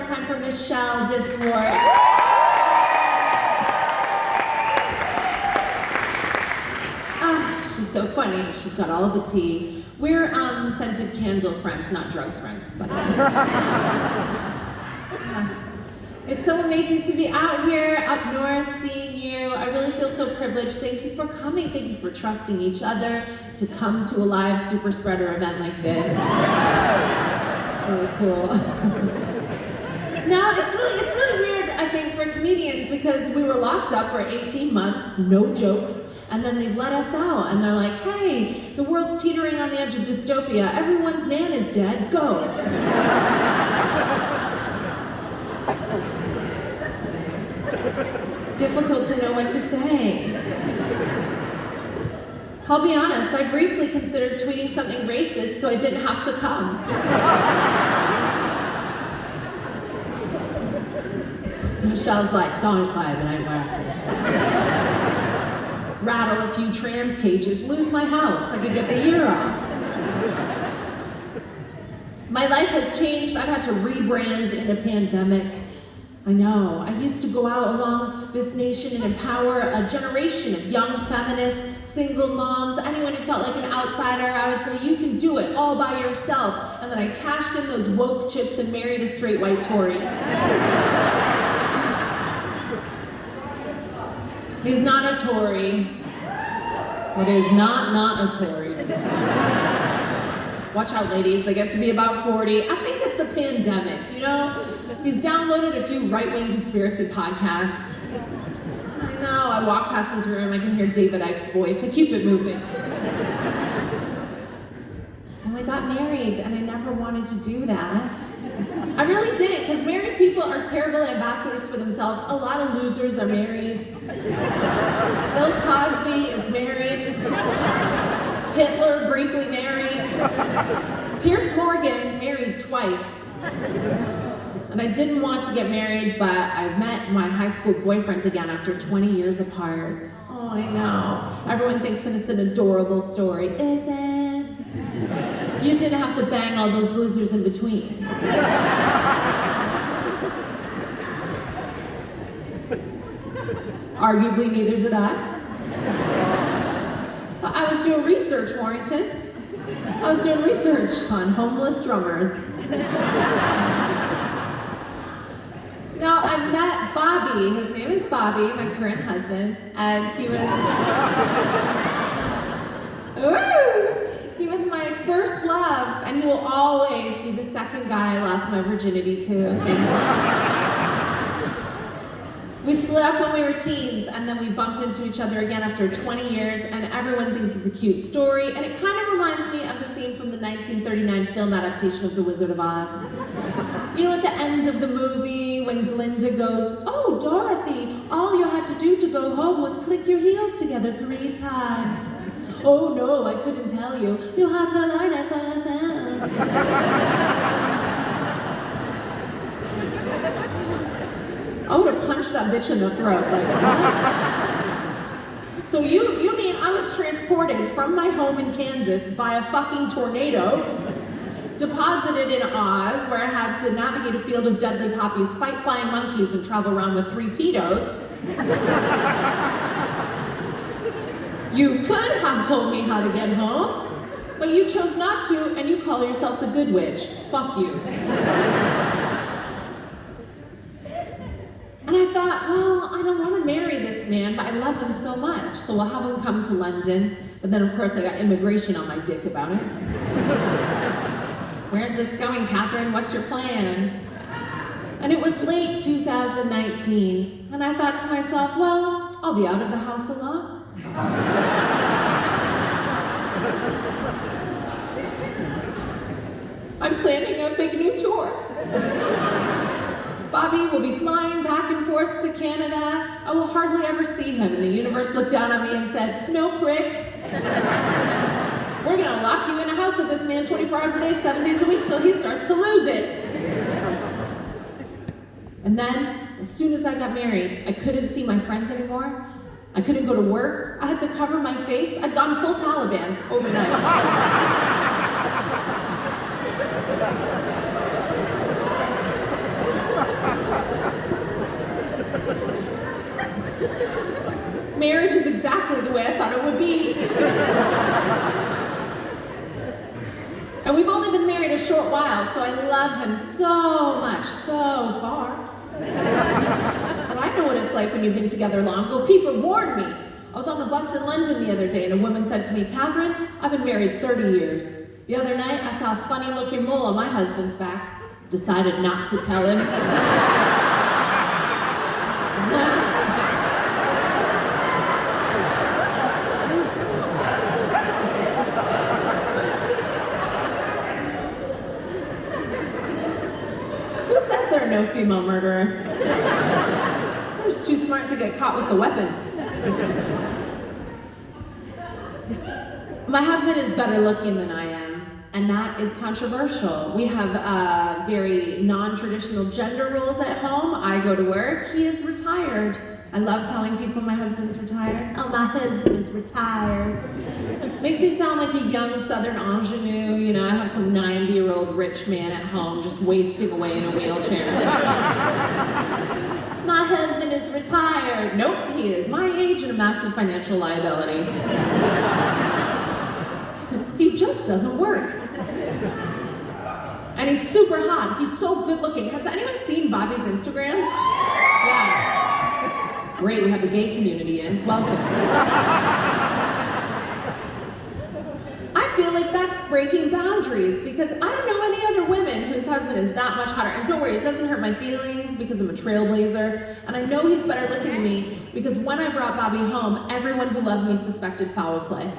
time for Michelle Diswart. She's so funny. She's got all of the tea. We're scented candle friends, not drugs friends. But it's so amazing to be out here up north, seeing you. I really feel so privileged. Thank you for coming. Thank you for trusting each other to come to a live super spreader event like this. It's really cool. Now, it's really weird, I think, for comedians because we were locked up for 18 months, no jokes. And then they've let us out, and they're like, hey, the world's teetering on the edge of dystopia. Everyone's man is dead. Go. It's difficult to know what to say. I'll be honest, I briefly considered tweeting something racist so I didn't have to come. Michelle's like, don't vibe, it ain't worth it. Rattle a few trans cages, lose my house, I could get the year off. My life has changed. I've had to rebrand in a pandemic. I know. I used to go out along this nation and empower a generation of young feminists, single moms, anyone who felt like an outsider. I would say, you can do it all by yourself. And then I cashed in those woke chips and married a straight white Tory. He's not a Tory, but is not a Tory. Watch out, ladies, they get to be about 40. I think it's the pandemic, you know? He's downloaded a few right-wing conspiracy podcasts. I know, I walk past his room, I can hear David Icke's voice. I keep it moving. And we got married, and I never wanted to do that. I really didn't, because married people are terrible ambassadors for themselves. A lot of losers are married. Bill Cosby is married. Hitler briefly married. Pierce Morgan married twice. And I didn't want to get married, but I met my high school boyfriend again after 20 years apart. Oh, I know. Everyone thinks it's an adorable story. Is it? You didn't have to bang all those losers in between. Arguably, neither did I. But I was doing research, Warrington. I was doing research on homeless drummers. Now, I met Bobby. His name is Bobby, my current husband, and he was... He was my first love, and he will always be the second guy I lost my virginity to. We split up when we were teens, and then we bumped into each other again after 20 years, and everyone thinks it's a cute story, and it kind of reminds me of the scene from the 1939 film adaptation of The Wizard of Oz. You know, at the end of the movie, when Glinda goes, "Oh, Dorothy, all you had to do to go home was click your heels together 3 times. Oh no, I couldn't tell you. You had to learn it for yourself." I would have punched that bitch in the throat. Like, what? So you mean I was transported from my home in Kansas by a fucking tornado, deposited in Oz, where I had to navigate a field of deadly poppies, fight flying monkeys, and travel around with 3 pedos. You could have told me how to get home, but you chose not to, and you call yourself the good witch. Fuck you. And I thought, well, I don't want to marry this man, but I love him so much, so I'll have him come to London. But then, of course, I got immigration on my dick about it. Where's this going, Catherine? What's your plan? And it was late 2019, and I thought to myself, well, I'll be out of the house a lot. I'm planning a big new tour. Bobby will be flying back and forth to Canada. I will hardly ever see him, and the universe looked down on me and said, "No, prick. We're gonna lock you in a house with this man 24 hours a day, 7 days a week, till he starts to lose it." And then, as soon as I got married, I couldn't see my friends anymore. I couldn't go to work. I had to cover my face. I'd gone full Taliban overnight. thought it would be. And we've only been married a short while, so I love him so much, so far. But I know what it's like when you've been together long. Well, people warned me. I was on the bus in London the other day, and a woman said to me, Catherine, I've been married 30 years. The other night, I saw a funny-looking mole on my husband's back. Decided not to tell him. Who says there are no female murderers? They're just too smart to get caught with the weapon. My husband is better looking than I am, and that is controversial. We have very non-traditional gender roles at home. I go to work, he is retired. I love telling people my husband's retired. Oh, my husband is retired. Makes me sound like a young southern ingenue. You know, I have some 90-year-old rich man at home just wasting away in a wheelchair. My husband is retired. Nope, he is my age and a massive financial liability. He just doesn't work. And he's super hot. He's so good looking. Has anyone seen Bobby's Instagram? Yeah. Great, we have the gay community in. Welcome. I feel like that's breaking boundaries because I don't know any other women whose husband is that much hotter. And don't worry, it doesn't hurt my feelings because I'm a trailblazer. And I know he's better looking than me because when I brought Bobby home, everyone who loved me suspected foul play.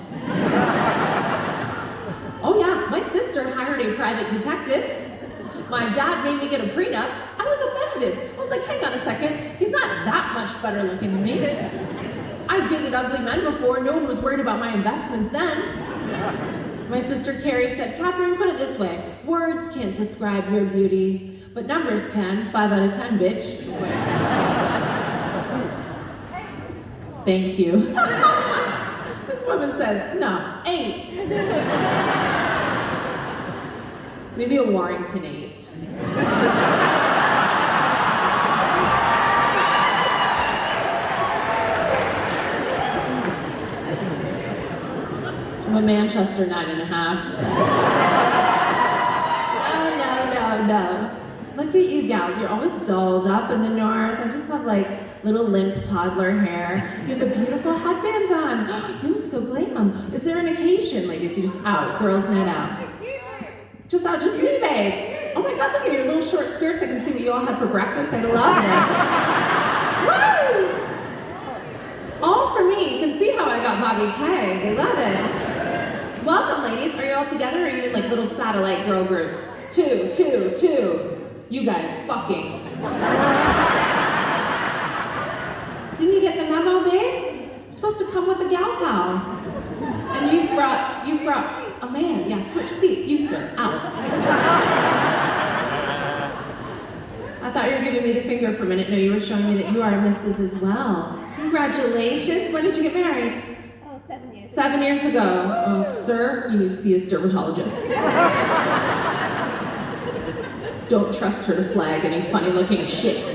Oh yeah, my sister hired a private detective. My dad made me get a prenup. I was offended. I was like, hang on a second, he's not that much better looking than me. I dated ugly men before, no one was worried about my investments then. My sister Carrie said, Catherine, put it this way, words can't describe your beauty, but numbers can, 5 out of 10, bitch. Thank you. This woman says, no, 8. Maybe a Warrington 8. I'm a Manchester 9.5. No. Look at you gals, you're always dolled up in the north. I just have like little limp toddler hair. You have a beautiful headband on. You look so glam. Is there an occasion, ladies? You just out, girls night out. Just out, just me, babe. Oh my God, look at your little short skirts. I can see what you all had for breakfast. I love it. Woo! All for me. You can see how I got Bobby K. They love it. Welcome, ladies. Are you all together or are you in like little satellite girl groups? 2, 2, 2. You guys fucking. Didn't you get the memo, babe? You're supposed to come with a gal pal. And you've brought a man. Yeah, switch seats. You, sir. Out. I thought you were giving me the finger for a minute. No, you were showing me that you are a Mrs. as well. Congratulations. When did you get married? Oh, 7 years. 7 years ago. Oh, sir, you need to see a dermatologist. Don't trust her to flag any funny-looking shit.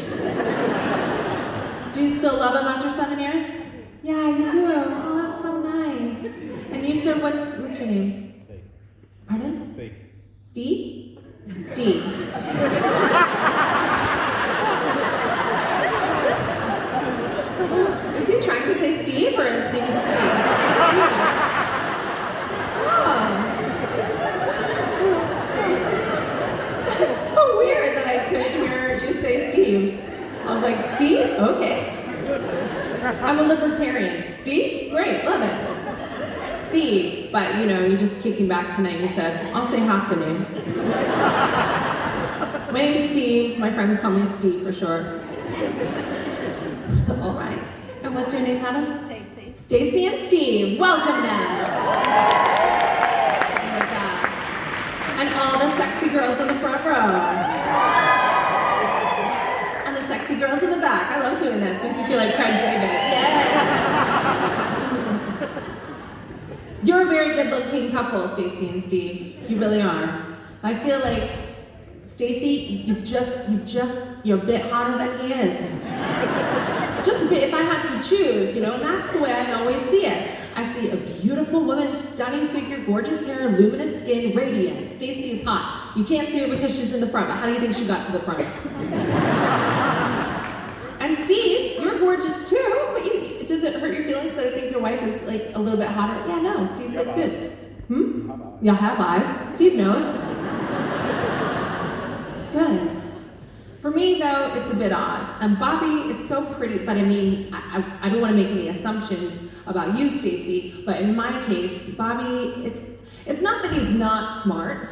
Do you still love him after 7 years? Yeah, you do. Oh, that's so nice. And you, sir, what's your name? Pardon? Steve. Steve? Steve. Is he trying to say Steve or his name is Steve? Oh. It's so weird that I couldn't hear you say Steve. I was like, Steve? Okay. I'm a libertarian. Steve? Great, love it. Steve, but you know, you're just kicking back tonight. You said, I'll say half the name. My name's Steve. My friends call me Steve for short. All right. And what's your name, madam? Stacy. Stacy and Steve. Welcome then. Oh my God. And all the sexy girls in the front row. And the sexy girls in the back. I love doing this. Makes me feel like Craig David. Yeah. You're a very good-looking couple, Stacy and Steve. You really are. I feel like, Stacy, you're a bit hotter than he is. Just a bit, if I had to choose, you know, and that's the way I always see it. I see a beautiful woman, stunning figure, gorgeous hair, luminous skin, radiant. Stacy is hot. You can't see her because she's in the front, but how do you think she got to the front? And Steve, you're gorgeous too, but does it hurt your feelings that I think your wife is like a little bit hotter? Yeah, no, Steve's like good. Y'all have eyes. Steve knows. Good. For me, though, it's a bit odd. Bobby is so pretty, but I mean, I don't want to make any assumptions about you, Stacy, but in my case, Bobby, it's not that he's not smart.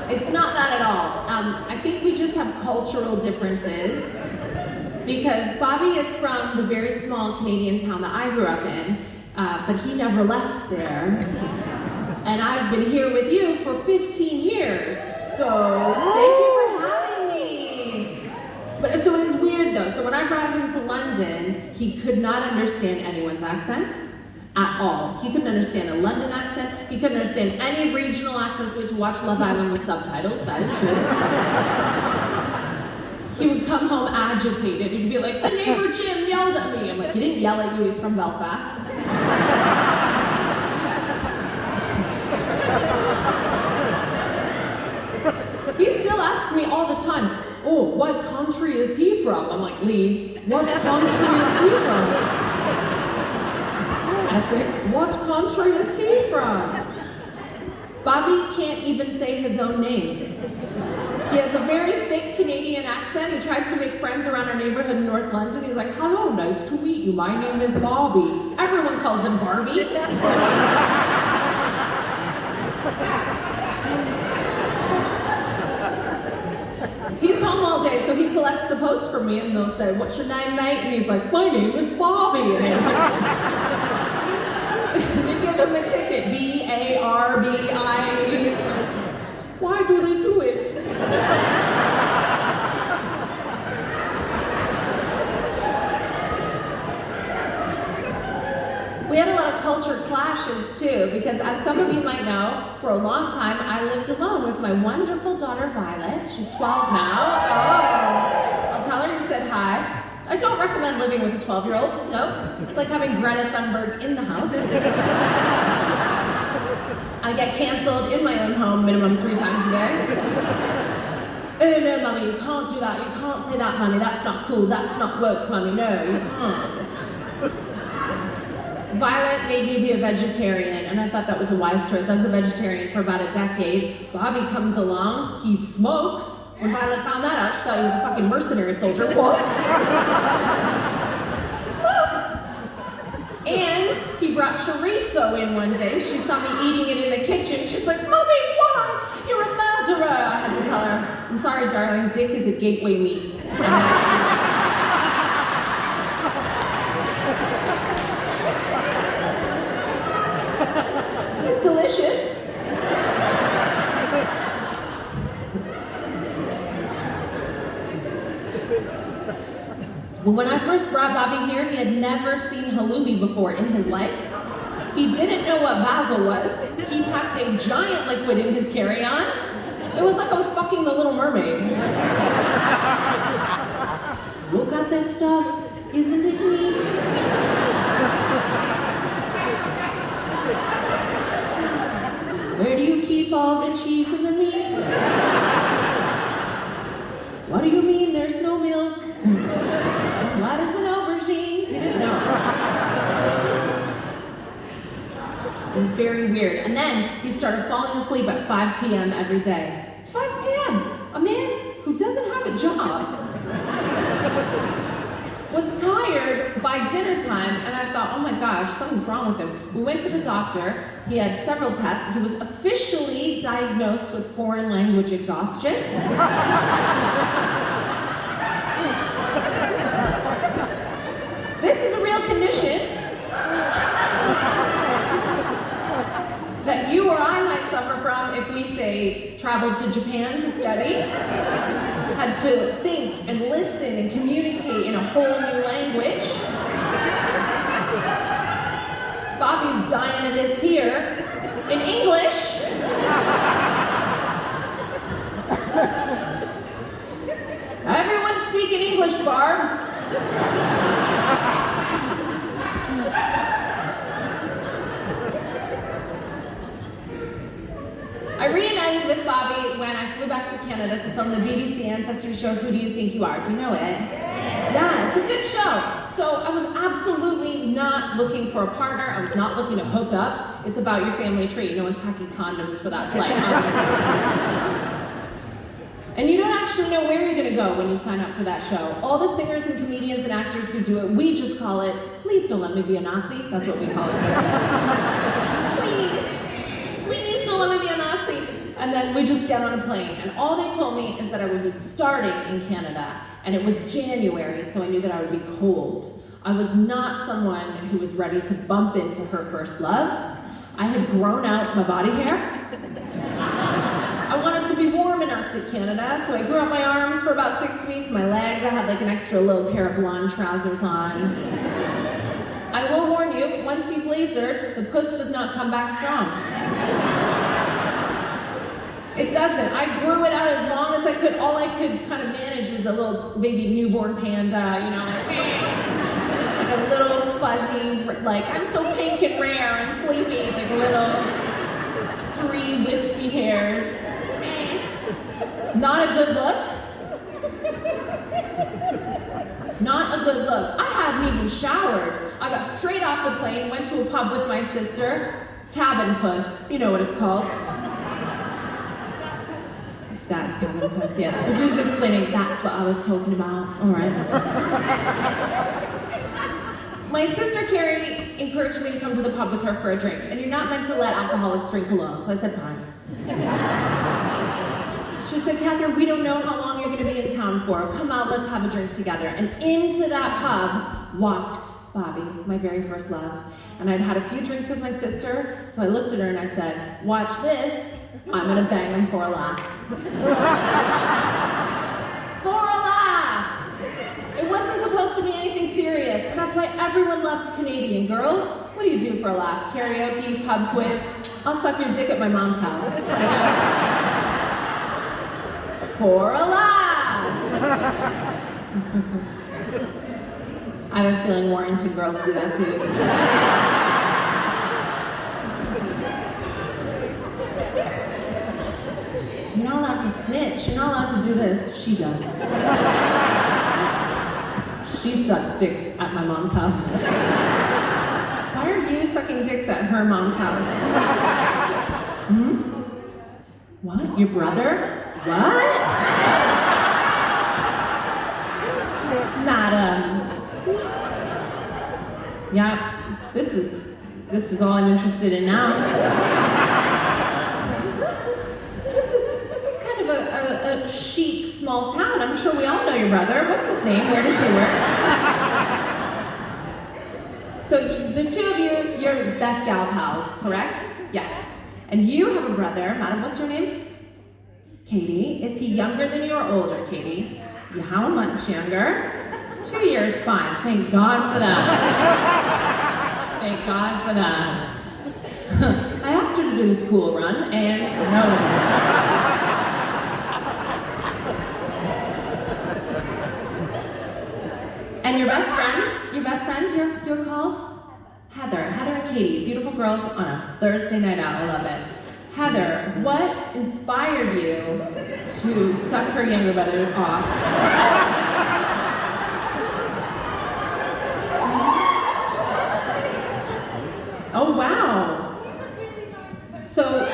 It's not that at all. I think we just have cultural differences, because Bobby is from the very small Canadian town that I grew up in, but he never left there. And I've been here with you for 15 years, so thank you for having me. But so it was weird though. So when I brought him to London, he could not understand anyone's accent at all. He couldn't understand a London accent. He couldn't understand any regional accents. We had to watch Love Island with subtitles, that is true. He would come home agitated. He'd be like, the neighbor Jim yelled at me. I'm like, he didn't yell at you, he's from Belfast. He still asks me all the time, oh, what country is he from? I'm like, Leeds. What country is he from? Essex. What country is he from? Bobby can't even say his own name. He has a very thick Canadian accent. He tries to make friends around our neighborhood in North London. He's like, hello, nice to meet you. My name is Bobby. Everyone calls him Barbie. He's home all day, so he collects the posts for me, and they'll say, what's your name, mate? And he's like, my name is Bobby. And they give him a ticket, B-A-R-B-I. Why do they do it? We had a lot of culture clashes too, because as some of you might know, for a long time I lived alone with my wonderful daughter Violet. She's 12 now. Oh, I'll tell her you said hi. I don't recommend living with a 12-year-old. Nope. It's like having Greta Thunberg in the house. I get canceled in my own home minimum 3 times a day. Oh no, Mummy, you can't do that. You can't say that, Mummy. That's not cool. That's not woke, Mummy. No, you can't. Violet made me be a vegetarian, and I thought that was a wise choice. I was a vegetarian for about a decade. Bobby comes along, he smokes. When Violet found that out, she thought he was a fucking mercenary soldier. What? He smokes! And he brought chorizo in one day. She saw me eating it in the kitchen. She's like, Mommy, why? You're a murderer! I had to tell her, I'm sorry, darling, dick is a gateway meat. It's delicious. Well, when I first brought Bobby here, he had never seen halloumi before in his life. He didn't know what basil was. He packed a giant liquid in his carry-on. It was like I was fucking the Little Mermaid. Look at this stuff. Isn't it neat? Where do you keep all the cheese and the meat? What do you mean there's no milk? What is an aubergine? You didn't know. It was very weird. And then he started falling asleep at 5 p.m. every day. 5 p.m. A man who doesn't have a job was tired by dinner time, and I thought, oh my gosh, something's wrong with him. We went to the doctor. He had several tests. He was officially diagnosed with foreign language exhaustion. This is a real condition that you or I might suffer from if we, say, traveled to Japan to study, had to think and listen and communicate in a whole new language. Bobby's dying of this here in English. Everyone's speaking English, Barbs. and I flew back to Canada to film the BBC Ancestry show, Who Do You Think You Are? Do you know it? Yeah, it's a good show. So I was absolutely not looking for a partner. I was not looking to hook up. It's about your family tree. No one's packing condoms for that flight. And you don't actually know where you're gonna go when you sign up for that show. All the singers and comedians and actors who do it, we just call it, please don't let me be a Nazi. That's what we call it. Please don't let me be a Nazi. And then we just get on a plane. And all they told me is that I would be starting in Canada. And it was January, so I knew that I would be cold. I was not someone who was ready to bump into her first love. I had grown out my body hair. I wanted to be warm in Arctic Canada, so I grew out my arms for about 6 weeks. My legs, I had like an extra little pair of blonde trousers on. I will warn you, once you've lasered, the puss does not come back strong. It doesn't. I grew it out as long as I could. All I could kind of manage was a little baby newborn panda, you know, like a little fuzzy, like I'm so pink and rare and sleepy, like little 3 wispy hairs. Not a good look. Not a good look. I hadn't even showered. I got straight off the plane, went to a pub with my sister. Cabin puss. You know what it's called. That's cabin puss, yeah. I was just explaining that's what I was talking about. All right. My sister Carrie encouraged me to come to the pub with her for a drink, and you're not meant to let alcoholics drink alone, so I said fine. She said, Catherine, we don't know how long you're going to be in town for. Come out, let's have a drink together. And into that pub walked Bobby, my very first love. And I'd had a few drinks with my sister, so I looked at her and I said, watch this, I'm going to bang him for a laugh. For a laugh! It wasn't supposed to be anything serious, and that's why everyone loves Canadian girls. What do you do for a laugh? Karaoke, pub quiz? I'll suck your dick at my mom's house. For a laugh! I have a feeling Warrington girls do that too. You're not allowed to snitch. You're not allowed to do this. She does. She sucks dicks at my mom's house. Why are you sucking dicks at her mom's house? Hmm? What? Your brother? What? Madam. Yeah, this is all I'm interested in now. This is kind of a chic small town. I'm sure we all know your brother. What's his name? Where does he work? So the two of you, you're best gal pals, correct? Yes. And you have a brother, madam, what's your name? Katie. Is he younger than you or older, Katie? Yeah, how much younger? 2 years, fine. Thank God for that. Thank God for that. I asked her to do the school run, and no. And your best friend, you're called? Heather and Katie, beautiful girls on a Thursday night out, I love it. Heather, what inspired you to suck her younger brother off? Oh, wow. So...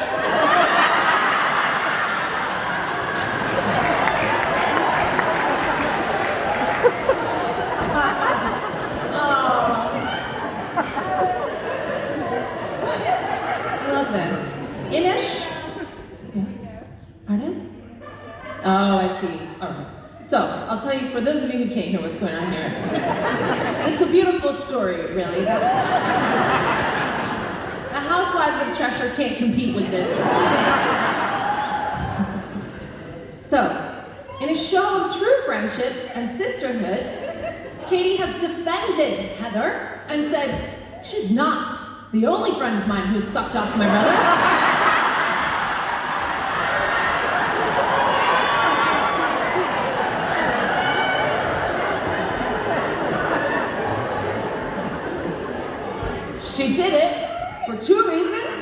I love this. Inish? Yeah. Pardon? Oh, I see. All right. So, I'll tell you, for those of you who can't hear what's going on here, it's a beautiful story, really. The Housewives of Cheshire can't compete with this. So, in a show of true friendship and sisterhood, Katie has defended Heather and said, she's not the only friend of mine who's sucked off my brother. She did it for 2 reasons.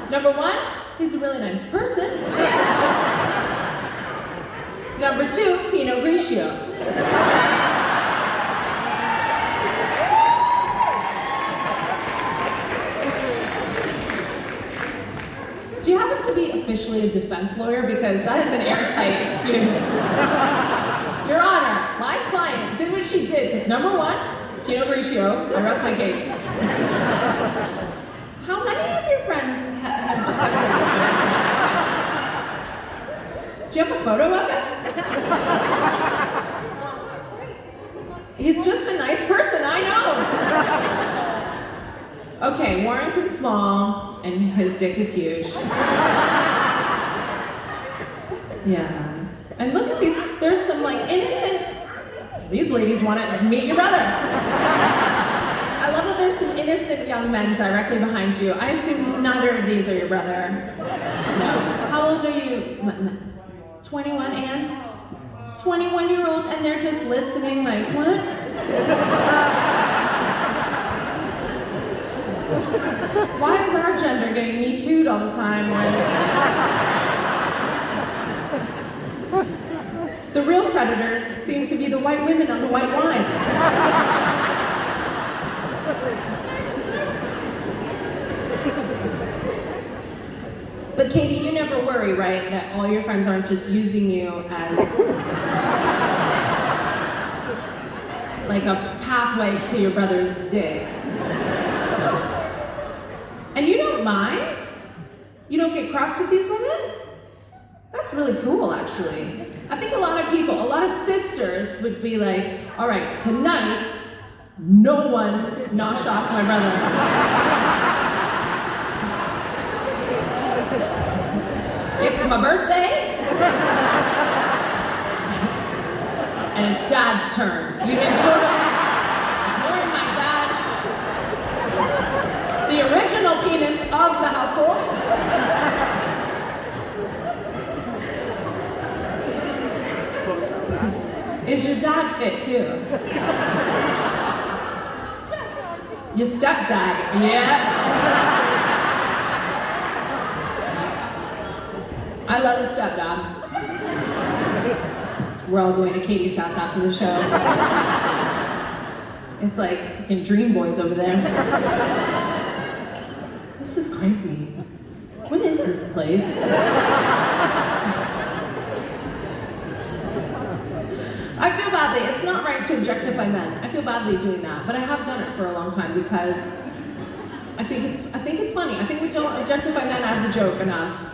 Number one, he's a really nice person. Number 2, Pinot Grigio. Do you happen to be officially a defense lawyer? Because that is an airtight excuse. Your Honor, my client did what she did because number 1, Pinot Grigio, I rest my case. How many of your friends have vasectomy? Do you have a photo of it? He's just a nice person, I know. Okay, Warrington's small, and his dick is huge. Yeah. And look at these, there's some like innocent, these ladies want to meet your brother. I love that there's some innocent young men directly behind you. I assume neither of these are your brother. No. How old are you? 21 and? 21-year-old, and they're just listening like, what? Why is our gender getting me too'd all the time when the real predators seem to be the white women on the white wine? But Katie, you never worry, right, that all your friends aren't just using you as like a pathway to your brother's dick. And you don't mind? You don't get crossed with these women? That's really cool, actually. I think a lot of sisters would be like, all right, tonight, no one nosh off my brother. It's my birthday, and it's Dad's turn. You've been totally ignoring my dad, the original penis of the household. Is your dad fit too? Your stepdad, yeah. I love a stepdad. We're all going to Katie's house after the show. It's like freaking Dream Boys over there. This is crazy. What is this place? I feel badly. It's not right to objectify men. I feel badly doing that, but I have done it for a long time because I think it's funny. I think we don't objectify men as a joke enough.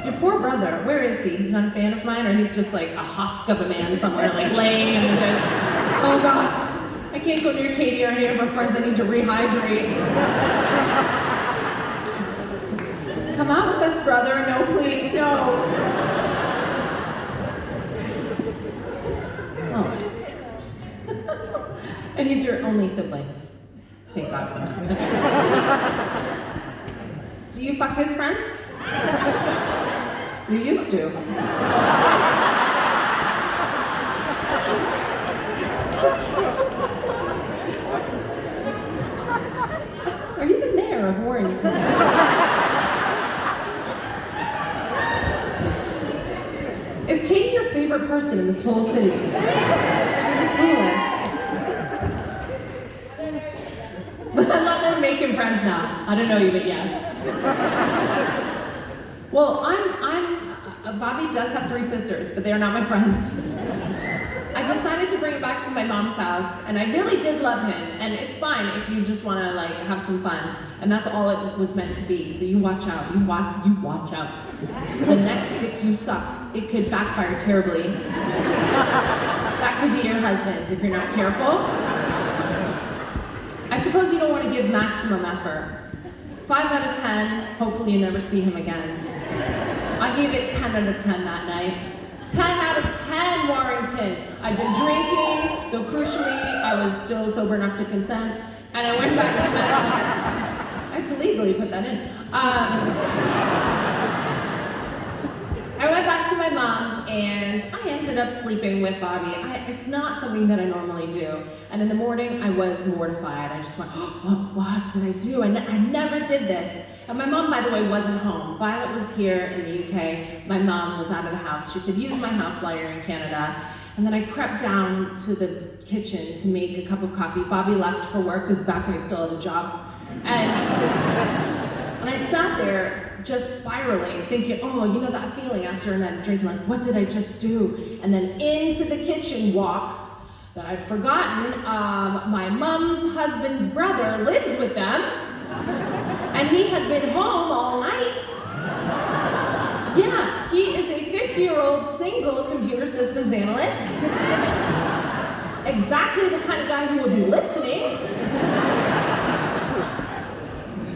Your poor brother, where is he? He's not a fan of mine, or he's just like a husk of a man somewhere, like laying in the ditch. Oh God, I can't go near Katie or any of her friends. I need to rehydrate. Come out with us, brother. No, please, no. Oh. And he's your only sibling. Thank God for that. Okay. Do you fuck his friends? You used to. Are you the mayor of Warrington? Is Katie your favorite person in this whole city? She's the coolest. I love they're making friends now. I don't know you, but yes. Well, Bobby does have 3 sisters, but they are not my friends. I decided to bring it back to my mom's house, and I really did love him, and it's fine if you just want to like have some fun, and that's all it was meant to be. So you watch out, you watch out. The next dick you suck, it could backfire terribly. That could be your husband if you're not careful. I suppose you don't want to give maximum effort. 5 out of 10, hopefully you never see him again. I gave it 10 out of 10 that night. 10 out of 10, Warrington. I'd been drinking, though crucially, I was still sober enough to consent, and I went back to my house. I had to legally put that in. I went back to my mom's, and I ended up sleeping with Bobby. It's not something that I normally do. And in the morning, I was mortified. I just went, oh, what did I do? I never did this. And my mom, by the way, wasn't home. Violet was here in the UK. My mom was out of the house. She said, use my house while you're in Canada. And then I crept down to the kitchen to make a cup of coffee. Bobby left for work because back when he still had a job. And I sat there just spiraling, thinking, oh, you know that feeling after a night of drinking, like, what did I just do? And then into the kitchen walks, that I'd forgotten, my mom's husband's brother lives with them, and he had been home all night. Yeah, he is a 50-year-old single computer systems analyst. Exactly the kind of guy who would be listening.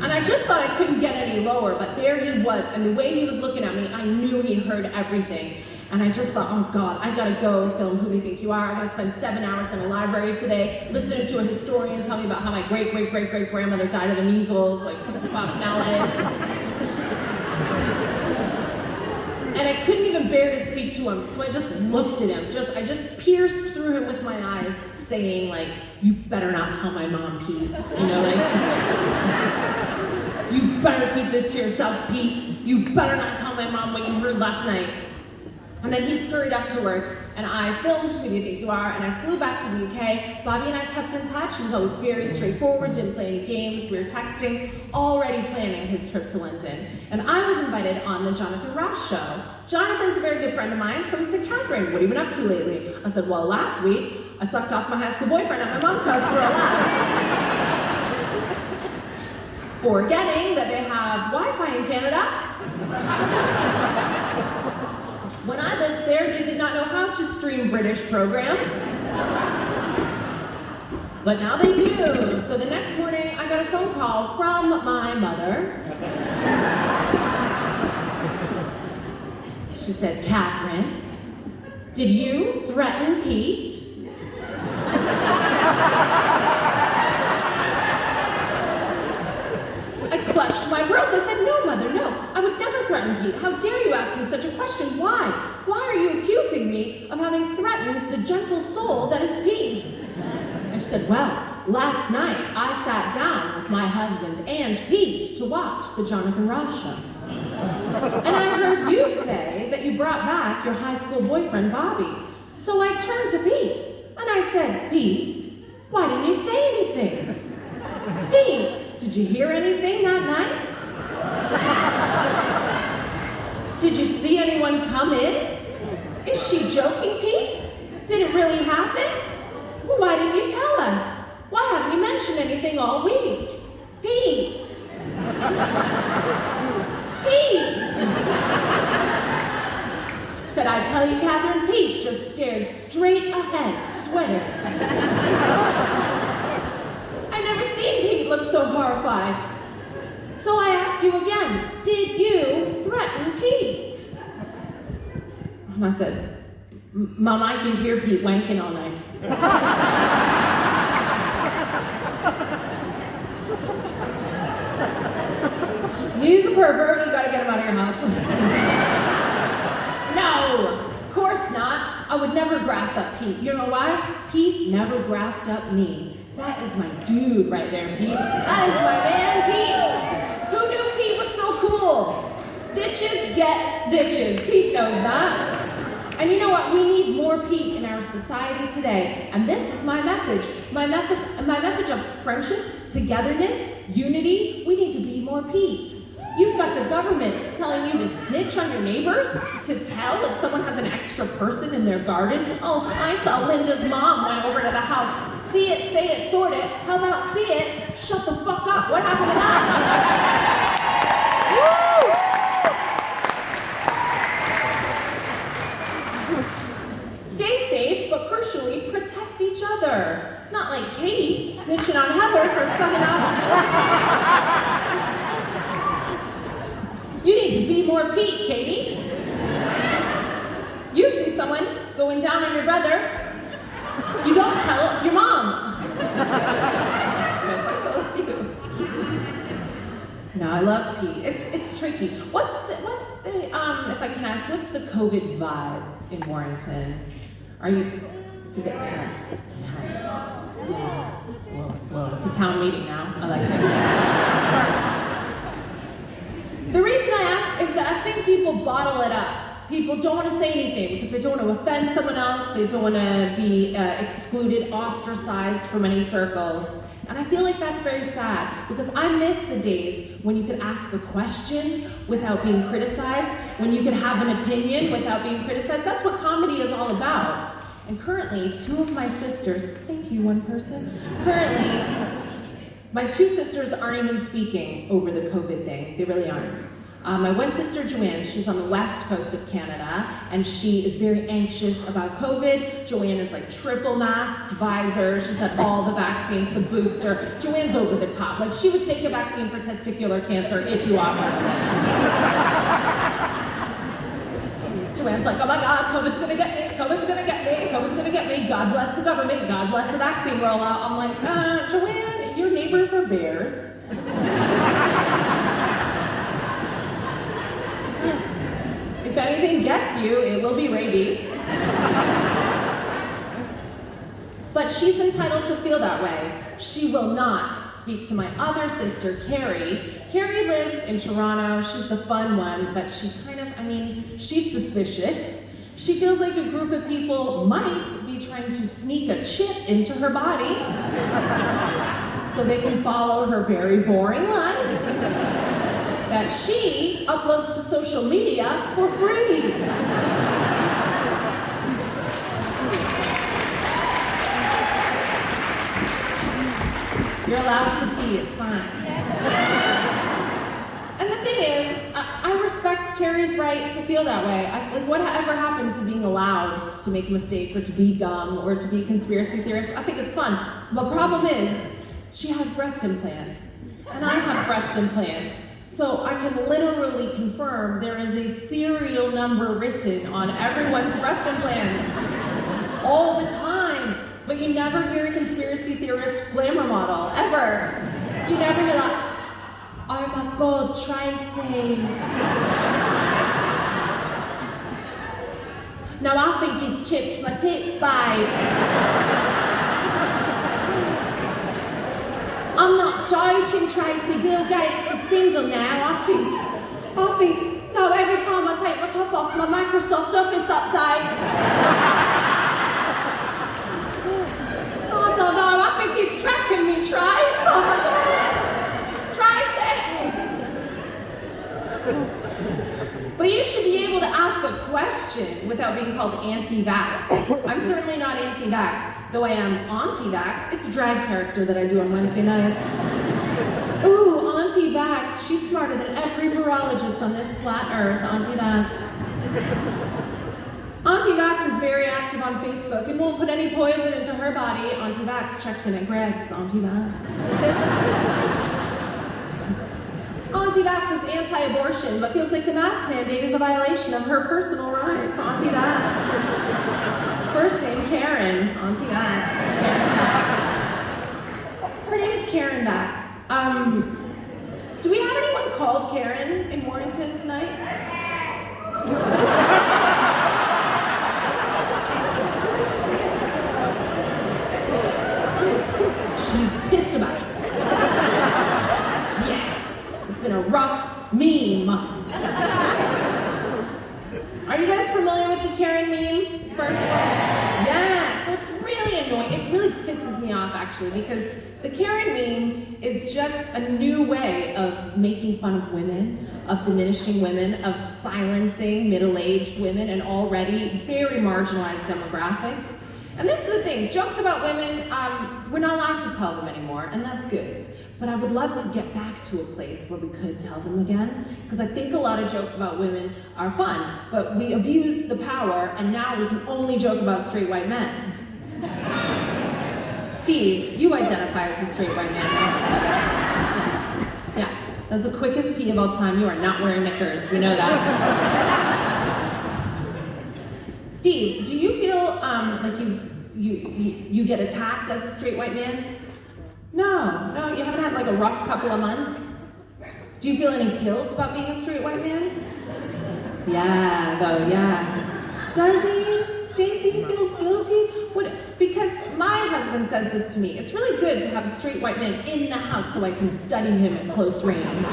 And I just thought I couldn't get any lower, but there he was, and the way he was looking at me, I knew he heard everything. And I just thought, oh God, I gotta go film Who Do You Think You Are? I gotta spend 7 hours in a library today, listening to a historian tell me about how my great-great-great-great-grandmother died of the measles, like, what the fuck, nowadays. And I couldn't even bear to speak to him, so I just looked at him. I just pierced through him with my eyes, saying, like, you better not tell my mom, Pete. You know, like, you better keep this to yourself, Pete. You better not tell my mom what you heard last night. And then he scurried off to work, and I filmed Who Do You Think You Are, and I flew back to the UK. Bobby and I kept in touch. He was always very straightforward, didn't play any games. We were texting, already planning his trip to London. And I was invited on the Jonathan Ross show. Jonathan's a very good friend of mine, so he said, Catherine, what have you been up to lately? I said, well, last week, I sucked off my high school boyfriend at my mom's house for a laugh. Forgetting that they have Wi-Fi in Canada. When I lived there, they did not know how to stream British programs. But now they do. So the next morning, I got a phone call from my mother. She said, Catherine, did you threaten Pete? I clutched my pearls. I said, no, Mother, no. I would never threaten Pete. How dare you ask me such a question? Why? Why are you accusing me of having threatened the gentle soul that is Pete? And she said, well, last night I sat down with my husband and Pete to watch the Jonathan Ross show. And I heard you say that you brought back your high school boyfriend, Bobby. So I turned to Pete and I said, Pete, why didn't you say anything? Pete, did you hear anything that night? Did you see anyone come in? Is she joking, Pete? Did it really happen? Well, why didn't you tell us? Why haven't you mentioned anything all week? Pete! Pete! Said, I tell you, Catherine, Pete just stared straight ahead, sweating. I've never seen Pete look so horrified. So I ask you again, did you threaten Pete? And I said, Mom, I can hear Pete wanking all night. He's a pervert, you gotta get him out of your house. No, of course not. I would never grass up Pete. You know why? Pete never grassed up me. That is my dude right there, Pete. That is my man, Pete. Who knew Pete was so cool? Stitches get stitches. Pete knows that. And you know what? We need more Pete in our society today. And this is my message. My message of friendship, togetherness, unity. We need to be more Pete. You've got the government telling you to snitch on your neighbors, to tell if someone has an extra person in their garden. Oh, I saw Linda's mom went over to the house. See it, say it, sort it. How about see it? Shut the fuck up. What happened to that? Woo! Stay safe, but crucially, protect each other. Not like Katie snitching on Heather for sucking up. You need to be more Pete, Katie. You see someone going down on your brother, you don't tell your mom. I told you. No, I love Pete. It's tricky. What's the if I can ask, what's the COVID vibe in Warrington? It's a bit tense. Yeah. Well, it's a town meeting now. I like it. The reason I ask is that I think people bottle it up. People don't want to say anything because they don't want to offend someone else, they don't want to be excluded, ostracized from any circles. And I feel like that's very sad because I miss the days when you could ask a question without being criticized, when you could have an opinion without being criticized. That's what comedy is all about. And currently, two of my sisters, thank you, one person, currently, my two sisters aren't even speaking over the COVID thing. They really aren't. My one sister, Joanne, she's on the west coast of Canada, and she is very anxious about COVID. Joanne is like triple masked, visor, she's had all the vaccines, the booster. Joanne's over the top. Like, she would take a vaccine for testicular cancer if you offered it. Joanne's like, oh my God, COVID's gonna get me, COVID's gonna get me, COVID's gonna get me, God bless the government, God bless the vaccine rollout. I'm like, Joanne, your neighbors are bears. If anything gets you, it will be rabies. But she's entitled to feel that way. She will not speak to my other sister, Carrie. Carrie lives in Toronto. She's the fun one, but she she's suspicious. She feels like a group of people might be trying to sneak a chip into her body so they can follow her very boring life that she uploads to social media for free. You're allowed to pee, it's fine. And the thing is, I respect Carrie's right to feel that way. Like, whatever happened to being allowed to make a mistake or to be dumb or to be a conspiracy theorist? I think it's fun. The problem is, she has breast implants, and I have breast implants. So I can literally confirm there is a serial number written on everyone's breast implants all the time. But you never hear a conspiracy theorist glamour model, ever. You never hear like, oh my God, Tracy. No, I think he's chipped my tits, babe. I'm not joking, Tracy. Bill Gates is single now. I think, no, every time I take my top off, my Microsoft Office updates. I don't know, I think he's tracking me, Trace. Oh my God. Tracy. But you should be able to ask a question without being called anti-vax. I'm certainly not anti-vax, though I am anti-vax. It's a drag character that I do on Wednesday nights. Ooh, anti-vax. She's smarter than every virologist on this flat earth. Anti-vax. Anti-vax is very active on Facebook and won't put any poison into her body. Anti-vax checks in at Greg's. Anti-vax. Anti-vax is anti-abortion, but feels like the mask mandate is a violation of her personal rights. Anti-vax. First name Karen. Anti-vax. Karen Vax. Her name is Karen Vax. Do we have anyone called Karen in Warrington tonight? She's pissed about it. Yes, it's been a rough meme. Are you guys familiar with the Karen meme? First of all? Yeah, so it's really annoying. It really pisses me off, actually, because the Karen meme is just a new way of making fun of women, of diminishing women, of silencing middle-aged women, an already very marginalized demographic. And this is the thing, jokes about women, we're not allowed to tell them anymore, and that's good. But I would love to get back to a place where we could tell them again, because I think a lot of jokes about women are fun, but we abused the power, and now we can only joke about straight white men. Steve, you identify as a straight white man, right? Yeah, that's the quickest pee of all time. You are not wearing knickers, we know that. Steve, do you feel like you get attacked as a straight white man? No, you haven't had like a rough couple of months? Do you feel any guilt about being a straight white man? Yeah. Does he? Stacy feels guilty? Because my husband says this to me, it's really good to have a straight white man in the house so I can study him at close range.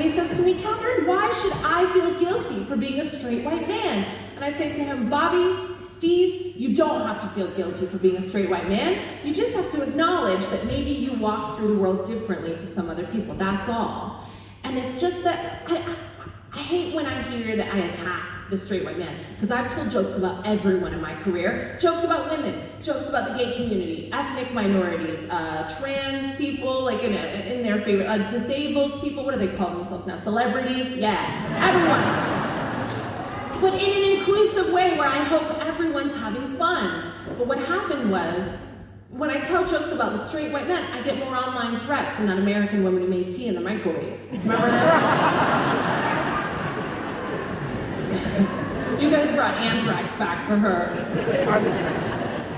And he says to me, Catherine, why should I feel guilty for being a straight white man? And I say to him, Bobby, Steve, you don't have to feel guilty for being a straight white man. You just have to acknowledge that maybe you walk through the world differently to some other people, that's all. And it's just that I hate when I hear that I attack the straight white man, because I've told jokes about everyone in my career. Jokes about women, jokes about the gay community, ethnic minorities, trans people, like in their favorite, disabled people, what do they call themselves now? Celebrities? Yeah, everyone. But in an inclusive way where I hope everyone's having fun. But what happened was, when I tell jokes about the straight white men, I get more online threats than that American woman who made tea in the microwave. Remember that? You guys brought anthrax back for her.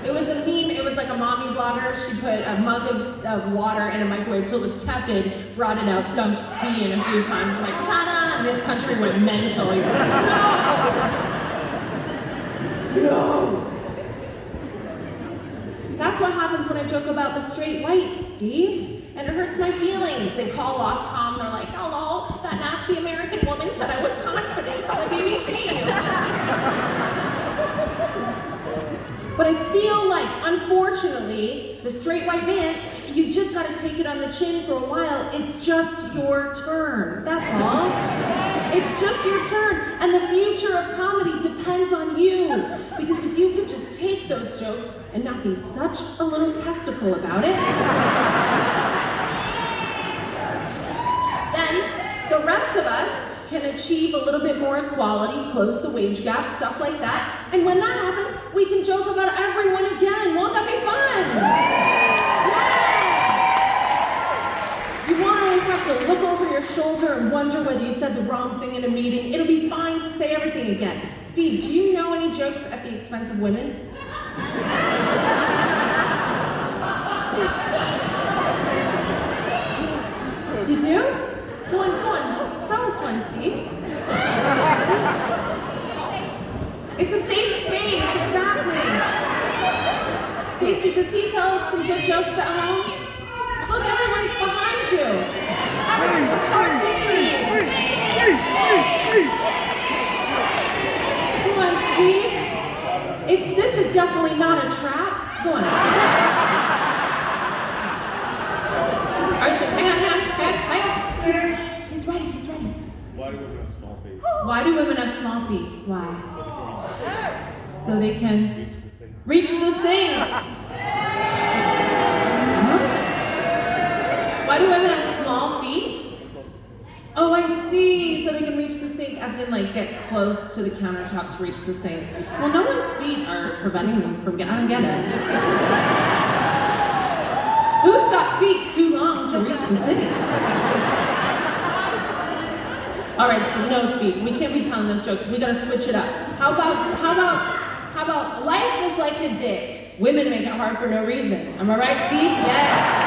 It was a meme, it was like a mommy blogger. She put a mug of water in a microwave till it was tepid, brought it out, dunked tea in a few times, was like, ta-da! And this country went mental. No! That's what happens when I joke about the straight whites, Steve. And it hurts my feelings. They call off calm, they're like, hello, that nasty American woman said I was confident on the BBC. But I feel like, unfortunately, the straight white man, you just gotta take it on the chin for a while. It's just your turn, that's all. It's just your turn. And the future of comedy depends on you. Because if you could just take those jokes and not be such a little testicle about it, then the rest of us can achieve a little bit more equality, close the wage gap, stuff like that. And when that happens, we can joke about everyone again. Won't that be fun? Yeah! You won't always have to look over your shoulder and wonder whether you said the wrong thing in a meeting. It'll be fine to say everything again. Steve, do you know any jokes at the expense of women? You do? Go on. Tell us one, Steve. It's a safe space, exactly. Stacy, does he tell some good jokes at home? Look, everyone's behind you. Everyone supports you, Steve. Come on, Steve. This is definitely not a trap. Go on. All right, so hang on. He's ready. Why do women have small feet? Why do women have small feet? Why? So they can reach the sink. Why do women have small feet? Oh, I see. So they can reach the sink, as in like get close to the countertop to reach the sink. Well, no one's feet are preventing them from getting. I don't get it. Who's got feet too long to reach the sink? All right, Steve. No, Steve. We can't be telling those jokes. We gotta switch it up. How about life is like a dick. Women make it hard for no reason. Am I right, Steve? Yeah.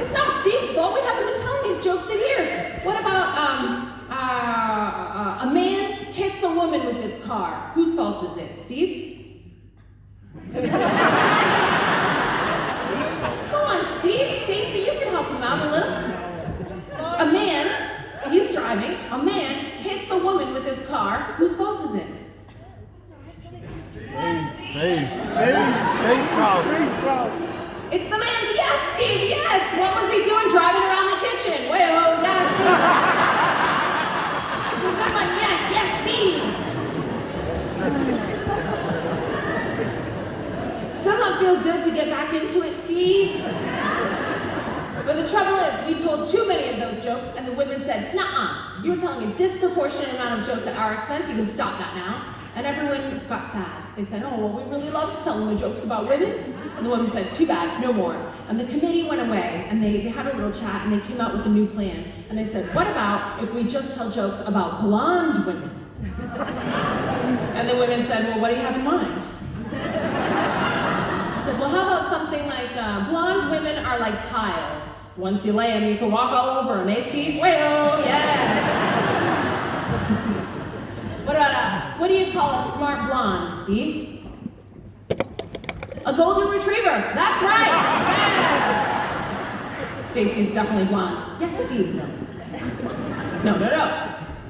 It's not Steve's fault. We haven't been telling these jokes in years. What about a man hits a woman with his car? Whose fault is it, Steve? Go on, Steve. Stacy, you can help him out a little. A man, he's driving, a man hits a woman with his car. Whose fault is it? Steve's fault. It's the man's. Yes, Steve, yes. What was he doing driving around the kitchen? Wait, oh, yes, Steve. It's a good one. Yes, Steve. Doesn't feel good to get back into it, Steve. But the trouble is, we told too many of those jokes, and the women said, nuh-uh, you were telling a disproportionate amount of jokes at our expense, you can stop that now. And everyone got sad. They said, oh, well, we really loved telling the jokes about women. And the women said, too bad, no more. And the committee went away, and they had a little chat, and they came out with a new plan. And they said, what about if we just tell jokes about blonde women? And the women said, well, what do you have in mind? I said, well, how about something like, blonde women are like tiles. Once you lay them, you can walk all over them, eh, Steve? Well, yeah. What do you call a smart blonde, Steve? A golden retriever. That's right. Yeah. Stacy's definitely blonde. Yes, Steve, no. No.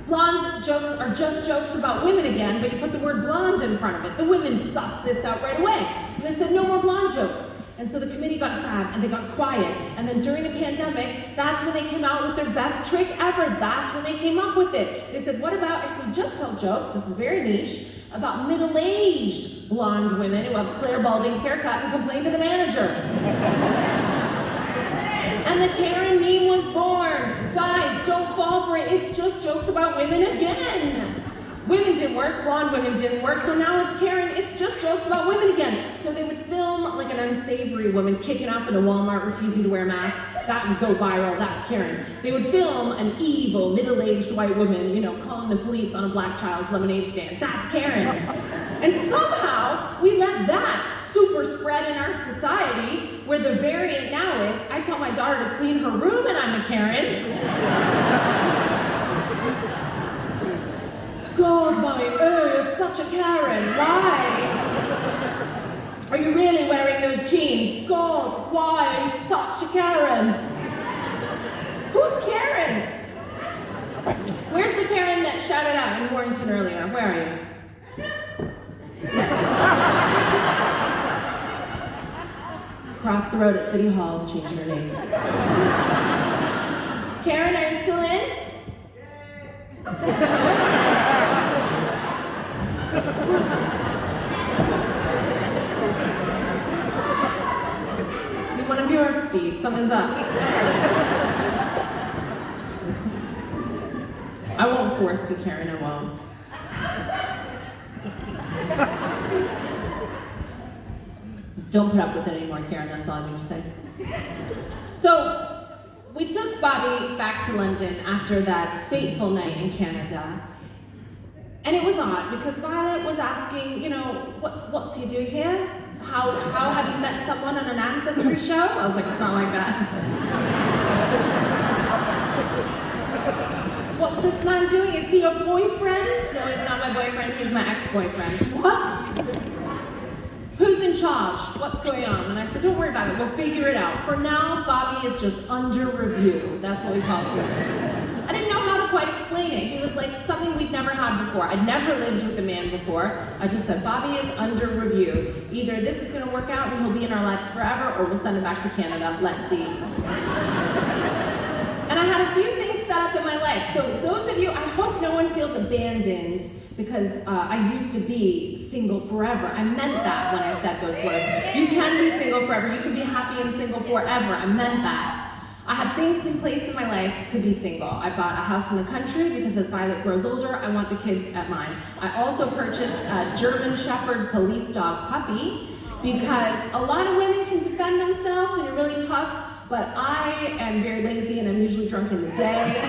Blonde jokes are just jokes about women again, but you put the word blonde in front of it. The women sussed this out right away. And they said, no more blonde jokes. And so the committee got sad and they got quiet. And then during the pandemic, that's when they came out with their best trick ever. That's when they came up with it. They said, what about if we just tell jokes, this is very niche, about middle-aged blonde women who have Claire Balding's haircut and complain to the manager. And the Karen meme was born. Guys, don't fall for it. It's just jokes about women again. Women didn't work, blonde women didn't work, so now it's Karen, it's just jokes about women again. So they would film like an unsavory woman kicking off in a Walmart, refusing to wear a mask. That would go viral, that's Karen. They would film an evil, middle-aged white woman, calling the police on a black child's lemonade stand. That's Karen. And somehow, we let that super spread in our society, where the variant now is, I tell my daughter to clean her room and I'm a Karen. God, Mommy, you're such a Karen. Why? Are you really wearing those jeans? God, why are you such a Karen? Who's Karen? Where's the Karen that shouted out in Warrington earlier? Where are you? Across the road at City Hall, changing her name. Karen, are you still in? See one of yours, Steve. Something's up. I won't force you, Karen. I won't. Don't put up with it anymore, Karen. That's all I mean to say. So, we took Bobby back to London after that fateful night in Canada. And it was odd because Violet was asking, what's he doing here? How have you met someone on an ancestry show? I was like, it's not like that. What's this man doing? Is he your boyfriend? No, he's not my boyfriend, he's my ex-boyfriend. What? Who's in charge? What's going on? And I said, don't worry about it, we'll figure it out. For now, Bobby is just under review. That's what we called him. I didn't know how to quite explain it. He was like something we'd never had before. I'd never lived with a man before. I just said, Bobby is under review. Either this is gonna work out and he'll be in our lives forever, or we'll send him back to Canada. Let's see. And I had a few things set up in my life. So those of you, I hope no one feels abandoned because I used to be single forever. I meant that when I said those words. You can be single forever. You can be happy and single forever. I meant that. I had things in place in my life to be single. I bought a house in the country because as Violet grows older, I want the kids at mine. I also purchased a German Shepherd police dog puppy because a lot of women can defend themselves and you're really tough, but I am very lazy and I'm usually drunk in the day.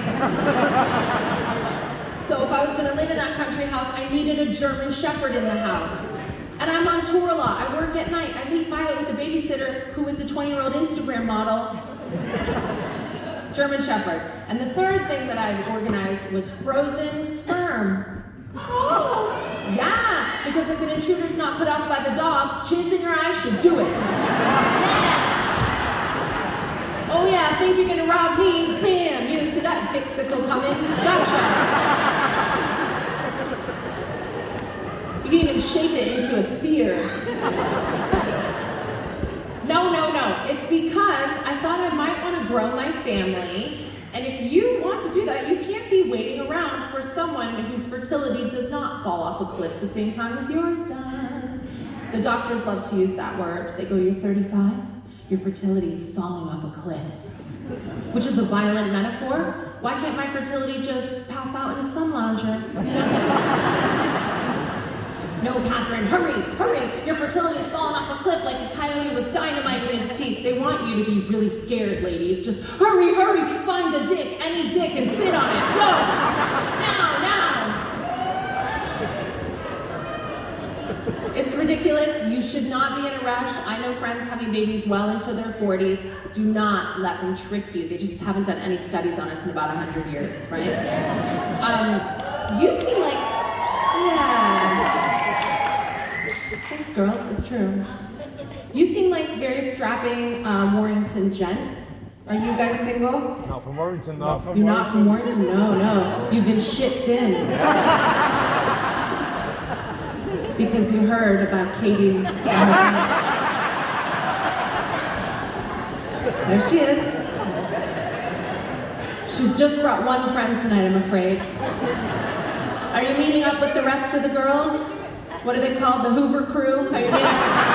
So if I was gonna live in that country house, I needed a German Shepherd in the house. And I'm on tour a lot, I work at night. I leave Violet with a babysitter who is a 20-year-old Instagram model. German Shepherd. And the third thing that I organized was frozen sperm. Oh, yeah, because if an intruder's not put off by the dog, jizz in your eyes should do it. Yeah. Oh yeah, think you're gonna rob me? Bam! You didn't see that dick sickle coming. Gotcha. You can even shape it into a spear. No. It's because I thought I might want to grow my family. And if you want to do that, you can't be waiting around for someone whose fertility does not fall off a cliff the same time as yours does. The doctors love to use that word. They go, you're 35, your fertility is falling off a cliff. Which is a violent metaphor. Why can't my fertility just pass out in a sun lounger? No, Catherine, hurry! Your fertility is falling off a cliff like a coyote with dynamite in its teeth. They want you to be really scared, ladies. Just hurry, find a dick, any dick, and sit on it. Go! Now! It's ridiculous. You should not be in a rush. I know friends having babies well into their 40s. Do not let them trick you. They just haven't done any studies on us in about 100 years, right? You seem like, yeah. Thanks, girls. It's true. You seem like very strapping Warrington gents. Are you guys single? Not from Warrington, though. You're not from Warrington? No. You've been shipped in. Because you heard about Katie. There she is. She's just brought one friend tonight, I'm afraid. Are you meeting up with the rest of the girls? What are they called? The Hoover crew? Are you meeting up?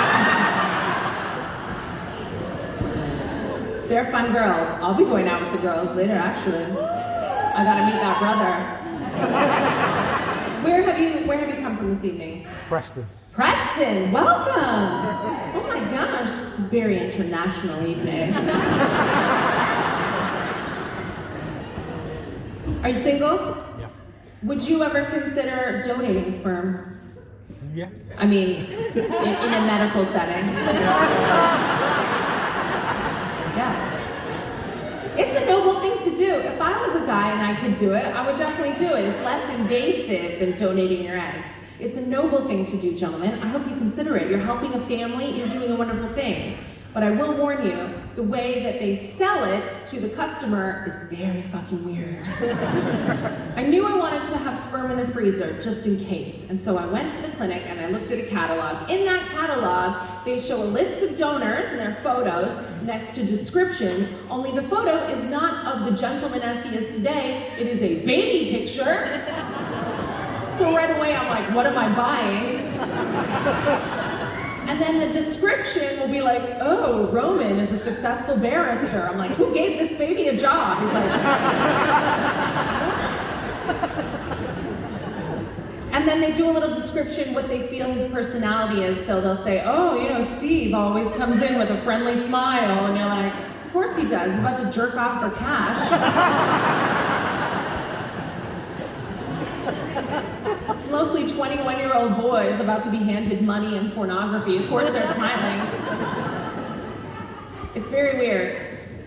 They're fun girls. I'll be going out with the girls later, actually. I gotta meet that brother. Where have you come from this evening? Preston. Preston, welcome! Oh my gosh, it's a very international evening. Are you single? Yeah. Would you ever consider donating sperm? Yeah. I mean, in a medical setting. Yeah. It's a noble thing to do. If I was a guy and I could do it, I would definitely do it. It's less invasive than donating your eggs. It's a noble thing to do, gentlemen. I hope you consider it. You're helping a family, you're doing a wonderful thing. But I will warn you, the way that they sell it to the customer is very fucking weird. I knew I wanted to have sperm in the freezer, just in case. And so I went to the clinic and I looked at a catalog. In that catalog, they show a list of donors and their photos next to descriptions, only the photo is not of the gentleman as he is today, it is a baby picture. So right away I'm like, what am I buying? And then the description will be like, oh, Roman is a successful barrister. I'm like, who gave this baby a job? He's like, and then they do a little description what they feel his personality is. So they'll say, oh, you know, Steve always comes in with a friendly smile. And you're like, of course he does. He's about to jerk off for cash. It's mostly 21-year-old boys about to be handed money and pornography. Of course they're smiling. It's very weird.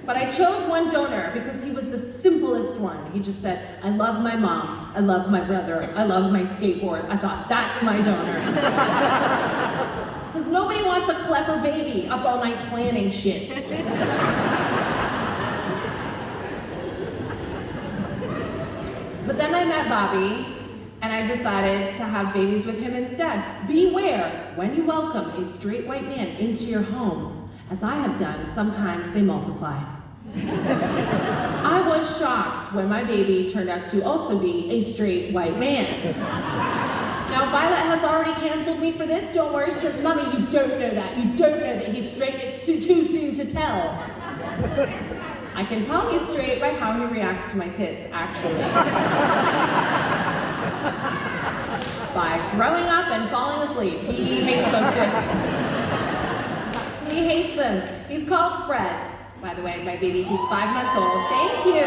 But I chose one donor because he was the simplest one. He just said, I love my mom, I love my brother, I love my skateboard. I thought, that's my donor. Because nobody wants a clever baby up all night planning shit. But then I met Bobby, and I decided to have babies with him instead. Beware, when you welcome a straight white man into your home, as I have done, sometimes they multiply. I was shocked when my baby turned out to also be a straight white man. Now Violet has already canceled me for this, don't worry, she says, Mommy, you don't know that. You don't know that he's straight, it's too soon to tell. I can tell he's straight by how he reacts to my tits, actually. By throwing up and falling asleep. He hates those tits. He hates them. He's called Fred. By the way, my baby, he's 5 months old. Thank you.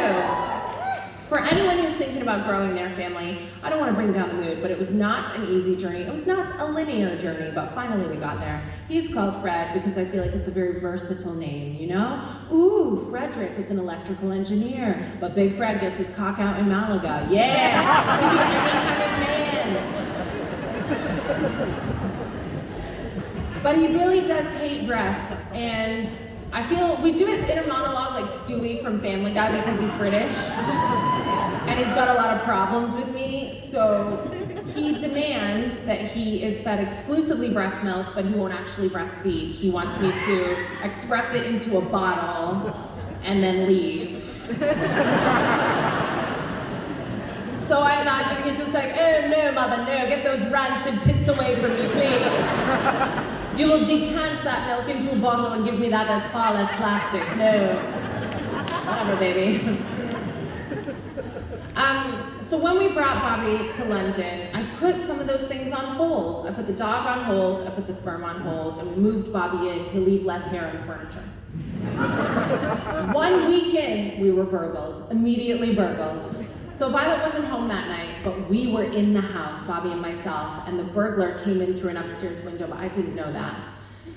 For anyone who's thinking about growing their family, I don't want to bring down the mood, but it was not an easy journey. It was not a linear journey, but finally we got there. He's called Fred because I feel like it's a very versatile name, you know? Ooh, Frederick is an electrical engineer, but Big Fred gets his cock out in Malaga. Yeah, he can be any kind of man. But he really does hate breasts, and I feel we do his inner monologue like Stewie from Family Guy because he's British. And he's got a lot of problems with me, so he demands that he is fed exclusively breast milk, but he won't actually breastfeed. He wants me to express it into a bottle and then leave. So I imagine he's just like, oh no, mother, no, get those rancid tits away from me, please. You will decant that milk into a bottle and give me that as far less plastic. No. Whatever, baby. So when we brought Bobby to London, I put some of those things on hold. I put the dog on hold, I put the sperm on hold, and we moved Bobby in. He'll leave less hair on the furniture. 1 week in, we were burgled, immediately burgled. So Violet wasn't home that night, but we were in the house, Bobby and myself, and the burglar came in through an upstairs window, but I didn't know that.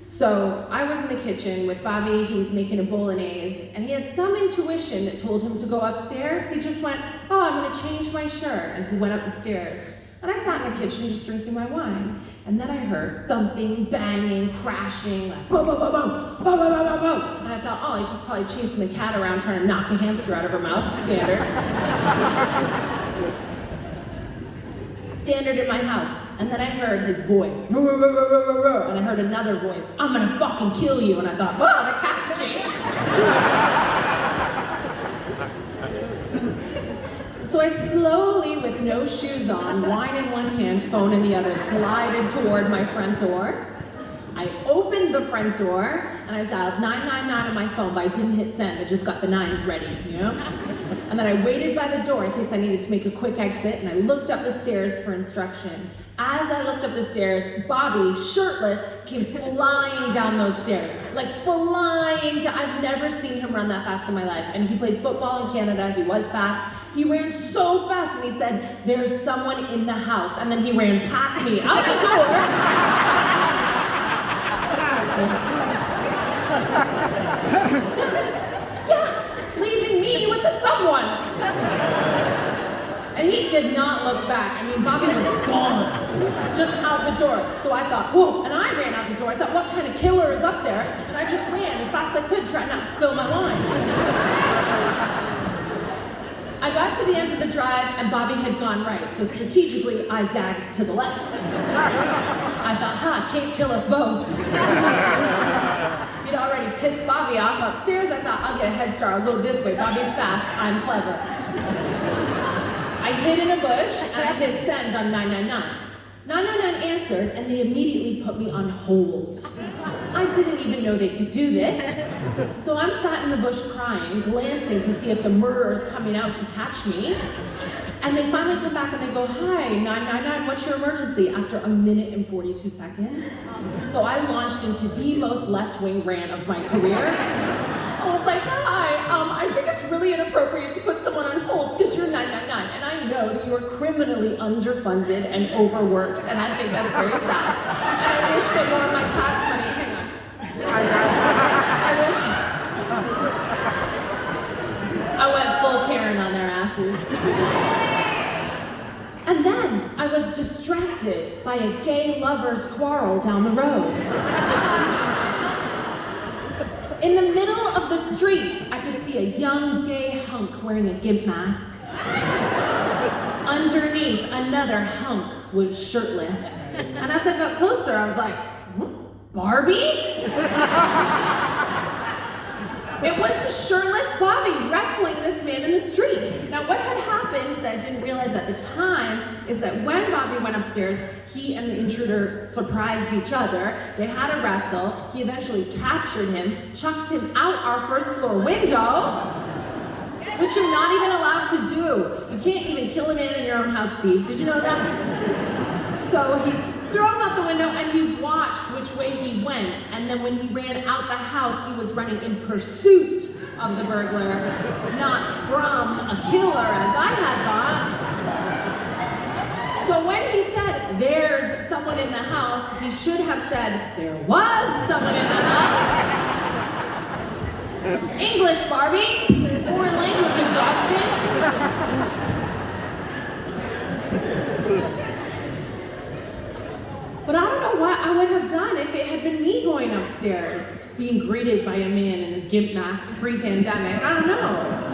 So I was in the kitchen with Bobby, he was making a bolognese, and he had some intuition that told him to go upstairs. He just went, oh, I'm gonna change my shirt, and he went up the stairs. And I sat in the kitchen just drinking my wine. And then I heard thumping, banging, crashing, like boom, boom, boom, boom, boom, boom, boom, boom, boom. And I thought, oh, he's just probably chasing the cat around trying to knock a hamster out of her mouth. Standard in my house. And then I heard his voice, and I heard another voice, I'm gonna fucking kill you. And I thought, whoa, the cat's changed. So I slowly, with no shoes on, wine in one hand, phone in the other, glided toward my front door. I opened the front door, and I dialed 999 on my phone, but I didn't hit send. I just got the nines ready, you know? And then I waited by the door in case I needed to make a quick exit, and I looked up the stairs for instruction. As I looked up the stairs, Bobby, shirtless, came flying down those stairs. Like flying down. I've never seen him run that fast in my life. And he played football in Canada, he was fast. He ran so fast and he said, there's someone in the house. And then he ran past me out the door. Yeah, leaving me with the someone. And he did not look back. I mean, Bobby was gone, just out the door. So I thought, whoa, and I ran out the door. I thought, what kind of killer is up there? And I just ran as fast as I could, trying not to spill my wine. I got to the end of the drive and Bobby had gone right, so strategically I zagged to the left. I thought, can't kill us both. You'd already pissed Bobby off upstairs. I thought, I'll get a head start, I'll go this way. Bobby's fast, I'm clever. I hid in a bush and I hit send on 999. 999 answered and they immediately put me on hold. I didn't even know they could do this. So I'm sat in the bush crying, glancing to see if the murderer's coming out to catch me. And they finally come back and they go, hi, 999, what's your emergency? After a minute and 42 seconds. So I launched into the most left-wing rant of my career. I was like, hi, I think it's really inappropriate to put someone on hold because you're 999, and I know that you are criminally underfunded and overworked, and I think that's very sad. And I wish that more of my tax money, hang on. I went full Karen on their asses. And then I was distracted by a gay lover's quarrel down the road. In the middle of the street, I could see a young gay hunk wearing a gimp mask. Underneath, another hunk was shirtless. And as I got closer, I was like, Barbie? It was the shirtless Bobby wrestling this man in the street. Now, what had happened that I didn't realize at the time is that when Bobby went upstairs, he and the intruder surprised each other. They had a wrestle. He eventually captured him, chucked him out our first floor window, which you're not even allowed to do. You can't even kill a man in your own house, Steve. Did you know that? So he threw him out the window and he watched which way he went. And then when he ran out the house, he was running in pursuit of the burglar, not from a killer, as I had thought. So when he said, there's someone in the house, he should have said, there was someone in the house. English, Barbie. Foreign language exhaustion. But I don't know what I would have done if it had been me going upstairs, being greeted by a man in a gimp mask pre-pandemic. I don't know.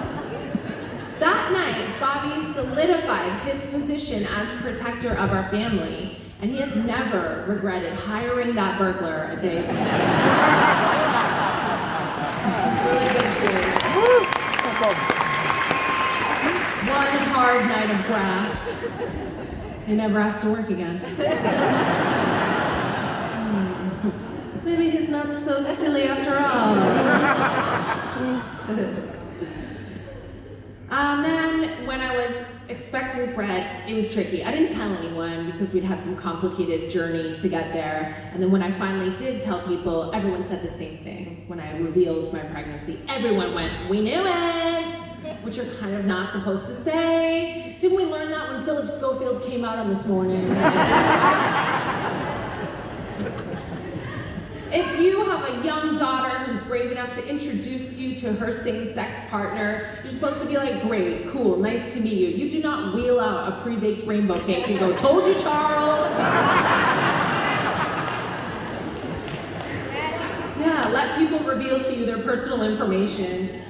That night, Bobby solidified his position as protector of our family, and he has never regretted hiring that burglar a day since. Really good choice. One hard night of graft. He never has to work again. Maybe he's not so silly after all. And then when I was expecting Fred, it was tricky. I didn't tell anyone because we'd had some complicated journey to get there. And then when I finally did tell people, everyone said the same thing. When I revealed my pregnancy, everyone went, we knew it! Which you're kind of not supposed to say. Didn't we learn that when Philip Schofield came out on This Morning? If you have a young daughter who's brave enough to introduce you to her same-sex partner, you're supposed to be like, great, cool, nice to meet you. You do not wheel out a pre-baked rainbow cake and go, told you, Charles. Yeah, let people reveal to you their personal information.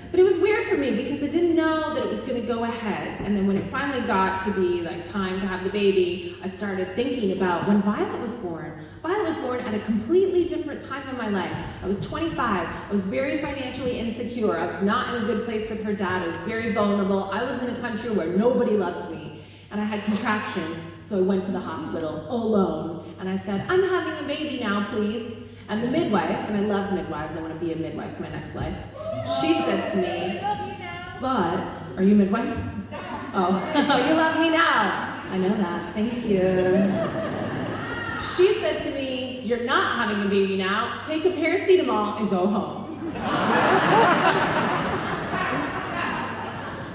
But it was weird for me because I didn't know that it was going to go ahead. And then when it finally got to be like time to have the baby, I started thinking about when Violet was born. Violet was born at a completely different time in my life. I was 25. I was very financially insecure. I was not in a good place with her dad. I was very vulnerable. I was in a country where nobody loved me. And I had contractions, so I went to the hospital alone. And I said, I'm having a baby now, please. And the midwife, and I love midwives, I want to be a midwife in my next life. She said to me, but, are you a midwife? Oh, you love me now. I know that, thank you. She said to me, you're not having a baby now, take a paracetamol and go home.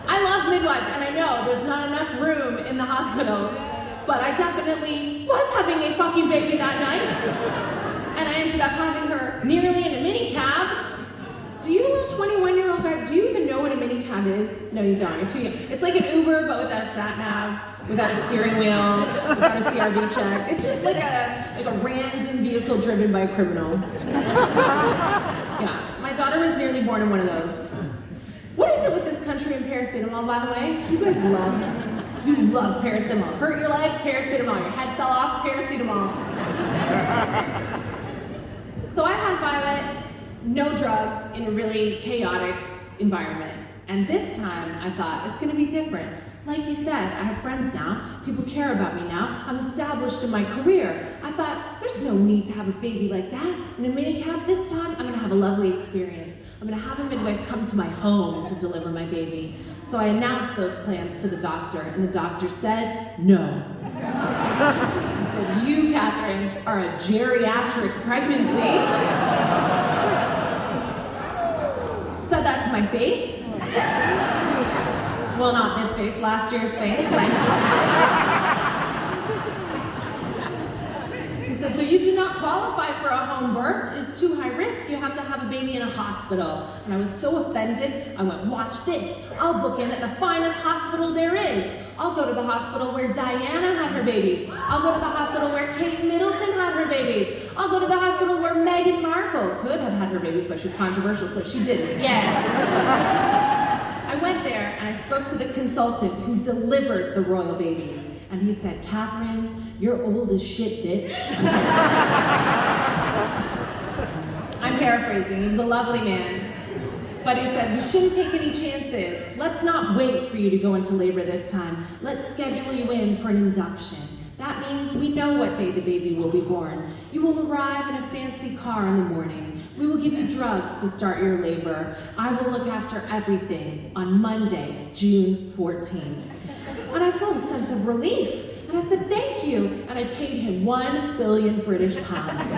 I love midwives, and I know there's not enough room in the hospitals, but I definitely was having a fucking baby that night. And I ended up having her nearly in a mini cab. Do you little 21-year-old guys, do you even know what a mini cab is? No, you don't, you're too young. It's like an Uber, but without a sat nav, without a steering wheel, without a CRV check. It's just like a random vehicle driven by a criminal. Yeah, my daughter was nearly born in one of those. What is it with this country and paracetamol, by the way? You guys love paracetamol. Hurt your leg, paracetamol. Your head fell off, paracetamol. So I had Violet, no drugs, in a really chaotic environment. And this time, I thought, it's gonna be different. Like you said, I have friends now, people care about me now, I'm established in my career. I thought, there's no need to have a baby like that. In a minicab, this time, I'm gonna have a lovely experience. I'm gonna have a midwife come to my home to deliver my baby. So I announced those plans to the doctor, and the doctor said, no. He said, you, Catherine, are a geriatric pregnancy. Said that to my face. Well, not this face, last year's face. He said, so you do not qualify for a home birth. It's too high risk. You have to have a baby in a hospital. And I was so offended, I went, watch this. I'll book in at the finest hospital there is. I'll go to the hospital where Diana had her babies. I'll go to the hospital where Kate Middleton had her babies. I'll go to the hospital where Meghan Markle could have had her babies, but she's controversial, so she didn't. Yeah. I went there and I spoke to the consultant who delivered the royal babies. And he said, Catherine, you're old as shit, bitch. I'm paraphrasing, he was a lovely man. But he said, we shouldn't take any chances. Let's not wait for you to go into labor this time. Let's schedule you in for an induction. That means we know what day the baby will be born. You will arrive in a fancy car in the morning. We will give you drugs to start your labor. I will look after everything on Monday, June 14th. And I felt a sense of relief. And I said, thank you. And I paid him 1 billion British pounds.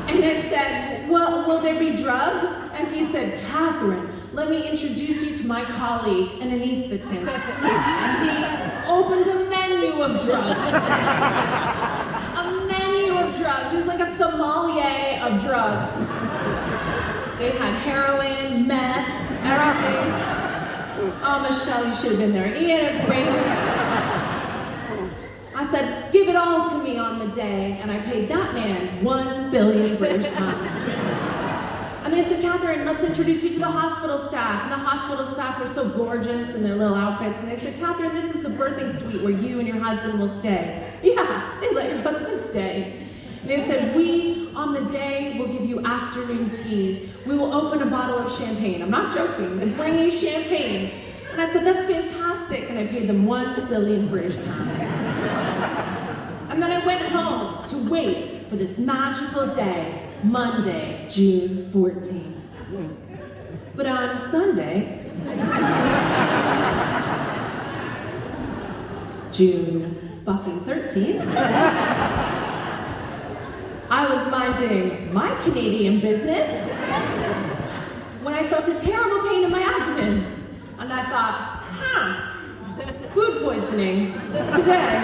And I said, well, will there be drugs? And he said, Catherine, let me introduce you to my colleague, an anesthetist. And he opened a menu of drugs. A menu of drugs. He was like a sommelier of drugs. They had heroin, meth, everything. Oh, Michelle, you should have been there. He had a great... I said, give it all to me on the day, and I paid that man 1 billion British pounds. And they said, Catherine, let's introduce you to the hospital staff. And the hospital staff were so gorgeous in their little outfits, and they said, Catherine, this is the birthing suite where you and your husband will stay. Yeah, they let your husband stay. And they said, we, on the day, will give you afternoon tea. We will open a bottle of champagne. I'm not joking, and bring you champagne. And I said, that's fantastic. And I paid them 1 billion British pounds. And then I went home to wait for this magical day, Monday, June 14th. But on Sunday, June fucking 13th, I was minding my Canadian business when I felt a terrible pain in my abdomen. And I thought, food poisoning today,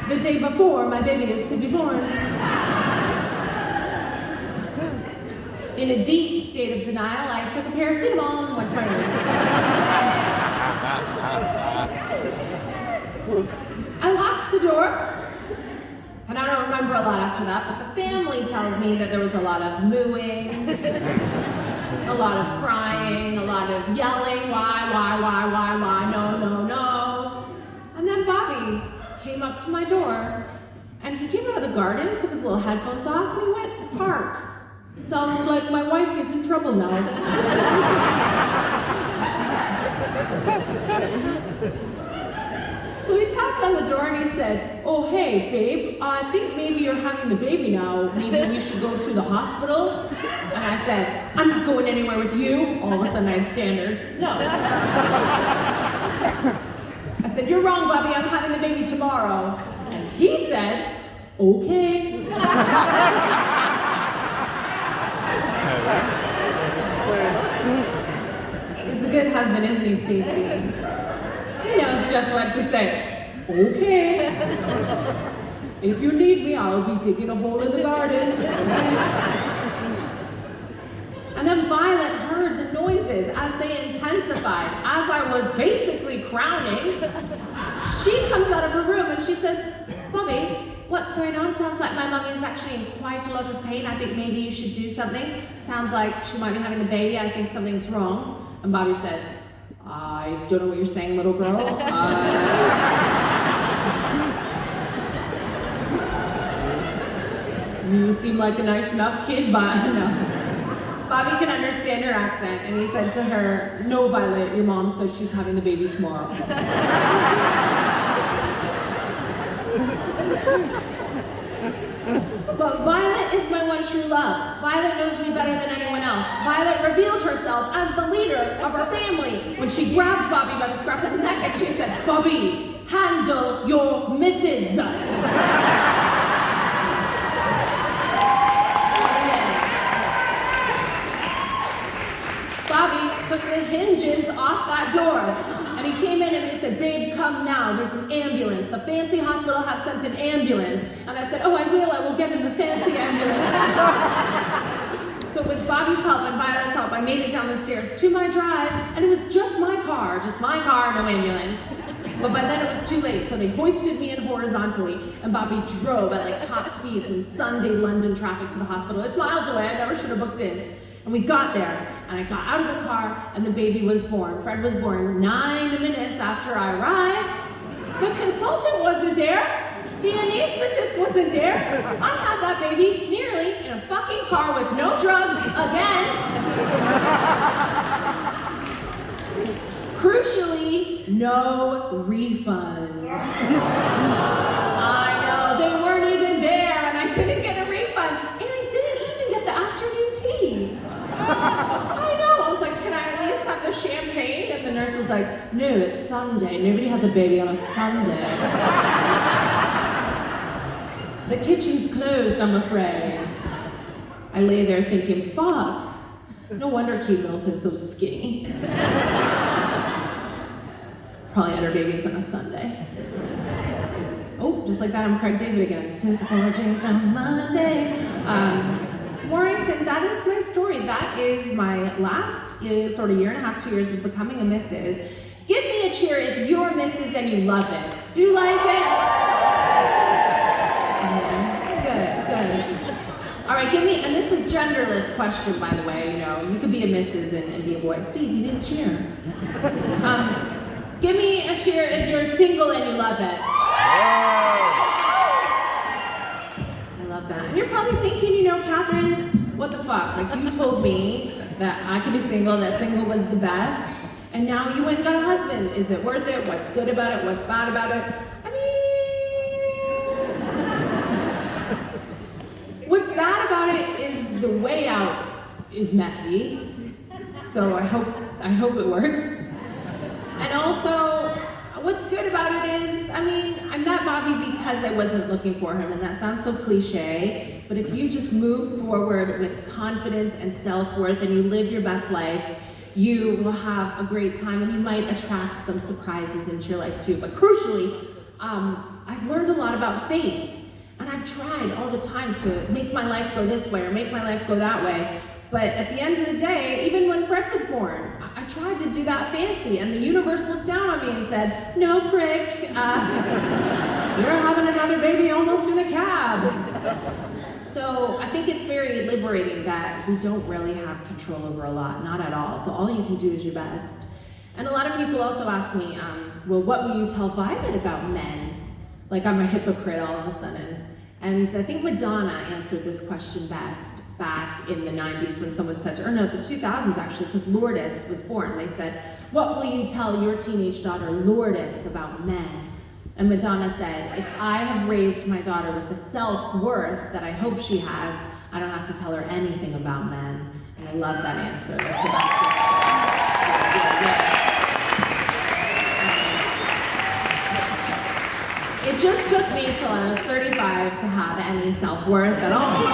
the day before my baby is to be born. In a deep state of denial, I took a paracetamol and went to my room. I locked the door, and I don't remember a lot after that, but the family tells me that there was a lot of mooing, a lot of crying, a lot of yelling, why, no. And then Bobby came up to my door, and he came out of the garden, took his little headphones off, and he went, "Hark. Sounds like my wife is in trouble now." So he tapped on the door and he said, "Oh, hey, babe, I think maybe you're having the baby now. Maybe we should go to the hospital?" And I said, "I'm not going anywhere with you." All of a sudden I had standards. No. I said, "You're wrong, Bobby, I'm having the baby tomorrow." And he said, "Okay." He's a good husband, isn't he, Stacey? He knows just what to say. "Okay. If you need me, I'll be digging a hole in the garden." And then Violet heard the noises as they intensified. As I was basically crowning, she comes out of her room and she says, "Bobby, what's going on? Sounds like my mummy is actually in quite a lot of pain. I think maybe you should do something. Sounds like she might be having a baby. I think something's wrong." And Bobby said, "I don't know what you're saying, little girl. You seem like a nice enough kid, but no." Bobby can understand her accent, and he said to her, "No, Violet, your mom says she's having the baby tomorrow." But Violet is my one true love. Violet knows me better than anyone else. Violet revealed herself as the leader of our family when she grabbed Bobby by the scruff of the neck and she said, "Bobby, handle your missus." Bobby took the hinges off that door, and he came in and he said, "Babe, come now, there's an ambulance. The fancy hospital have sent an ambulance." And I said, "Oh, I will get in the fancy ambulance." So with Bobby's help and Violet's help, I made it down the stairs to my drive, and it was just my car, no ambulance. But by then it was too late, so they hoisted me in horizontally, and Bobby drove at like top speeds in Sunday London traffic to the hospital. It's miles away, I never should have booked in. And we got there, and I got out of the car, and the baby was born. Fred was born 9 minutes after I arrived. The consultant wasn't there. The anesthetist wasn't there. I had that baby nearly in a fucking car with no drugs again. Crucially, no refund. I know, they weren't even there, and I didn't get a refund, and I didn't even get the afternoon tea. I know, I was like, "Can I at least have the champagne?" And the nurse was like, "No, it's Sunday. Nobody has a baby on a Sunday." The kitchen's closed, I'm afraid. I lay there thinking, fuck, no wonder Kate Middleton's so skinny. Probably had her babies on a Sunday. Oh, just like that, I'm Craig David again. To the foraging on Monday. Warrington, that is my story. That is my last sort of year and a half, 2 years of becoming a missus. Give me a cheer if you're missus and you love it. Do you like it? Good. All right, give me, and this is genderless question, by the way, you know, you could be a missus and be a boy. Steve, you didn't cheer. Give me a cheer if you're single and you love it. I love that. And you're probably thinking, you know, Catherine, what the fuck? Like, you told me that I could be single, that single was the best, and now you went and got a husband. Is it worth it? What's good about it? What's bad about it? I mean, what's bad about it is the way out is messy. So I hope it works. And also, what's good about it is, I mean, I met Bobby because I wasn't looking for him, and that sounds so cliche, but if you just move forward with confidence and self-worth and you live your best life, you will have a great time, and you might attract some surprises into your life too. But crucially, I've learned a lot about fate, and I've tried all the time to make my life go this way or make my life go that way. But at the end of the day, even when Fred was born, I tried to do that fancy, and the universe looked down on me and said, "No, prick, you're having another baby almost in a cab." So I think it's very liberating that we don't really have control over a lot, not at all. So all you can do is your best. And a lot of people also ask me, well, what will you tell Violet about men? Like I'm a hypocrite all of a sudden. And I think Madonna answered this question best back in the 90s when someone said to her, or no, the 2000s actually, because Lourdes was born. They said, what will you tell your teenage daughter Lourdes about men? And Madonna said, if I have raised my daughter with the self-worth that I hope she has, I don't have to tell her anything about men. And I love that answer. That's the best answer. It just took me till I was 35 to have any self-worth at all.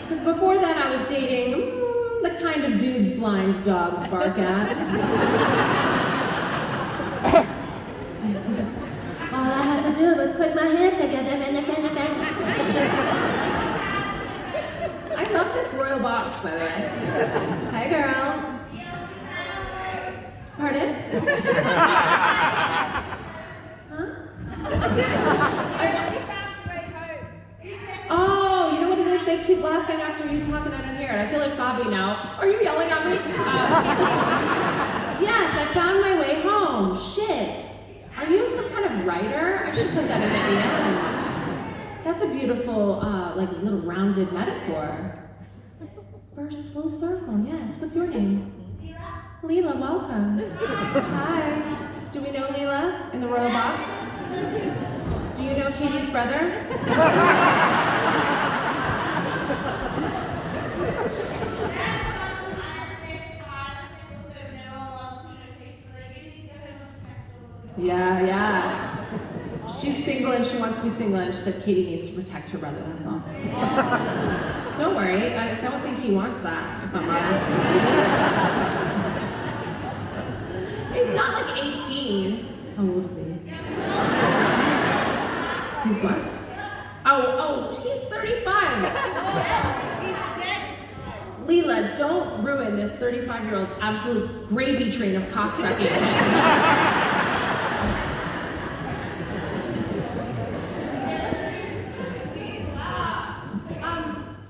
Because before then I was dating the kind of dudes blind dogs bark at. All I had to do was put my hands together and I love this royal box, by the way. Hi, girls. Pardon? Huh? Oh, you know what it is? They keep laughing after you talk and I don't hear it. I feel like Bobby now. Are you yelling at me? Yes, I found my way home. Shit. Are you some kind of writer? I should put that in at the end. That's a beautiful, like little rounded metaphor. First full circle, yes. What's your name? Leela, welcome. Hi. Do we know Leela in the royal box? Do you know Katie's brother? Yeah. She's single and she wants to be single and she said Katie needs to protect her brother, that's all. Don't worry, I don't think he wants that, if I'm honest. He's not like 18. How old is he? He's what? Oh, he's 35. Leela, don't ruin this 35-year-old's absolute gravy train of cocksucking.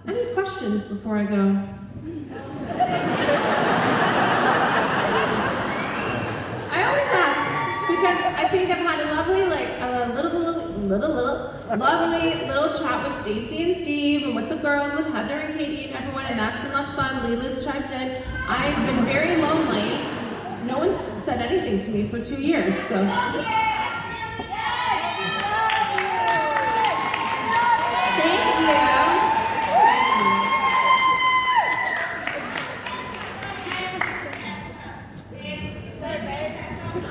Any questions before I go? I always ask because I think I've had a lovely, lovely little chat with Stacy and Steve and with the girls, with Heather and Katie and everyone, and that's been lots of fun. Leela's chiped in. I've been very lonely. No one's said anything to me for 2 years, so. Thank you.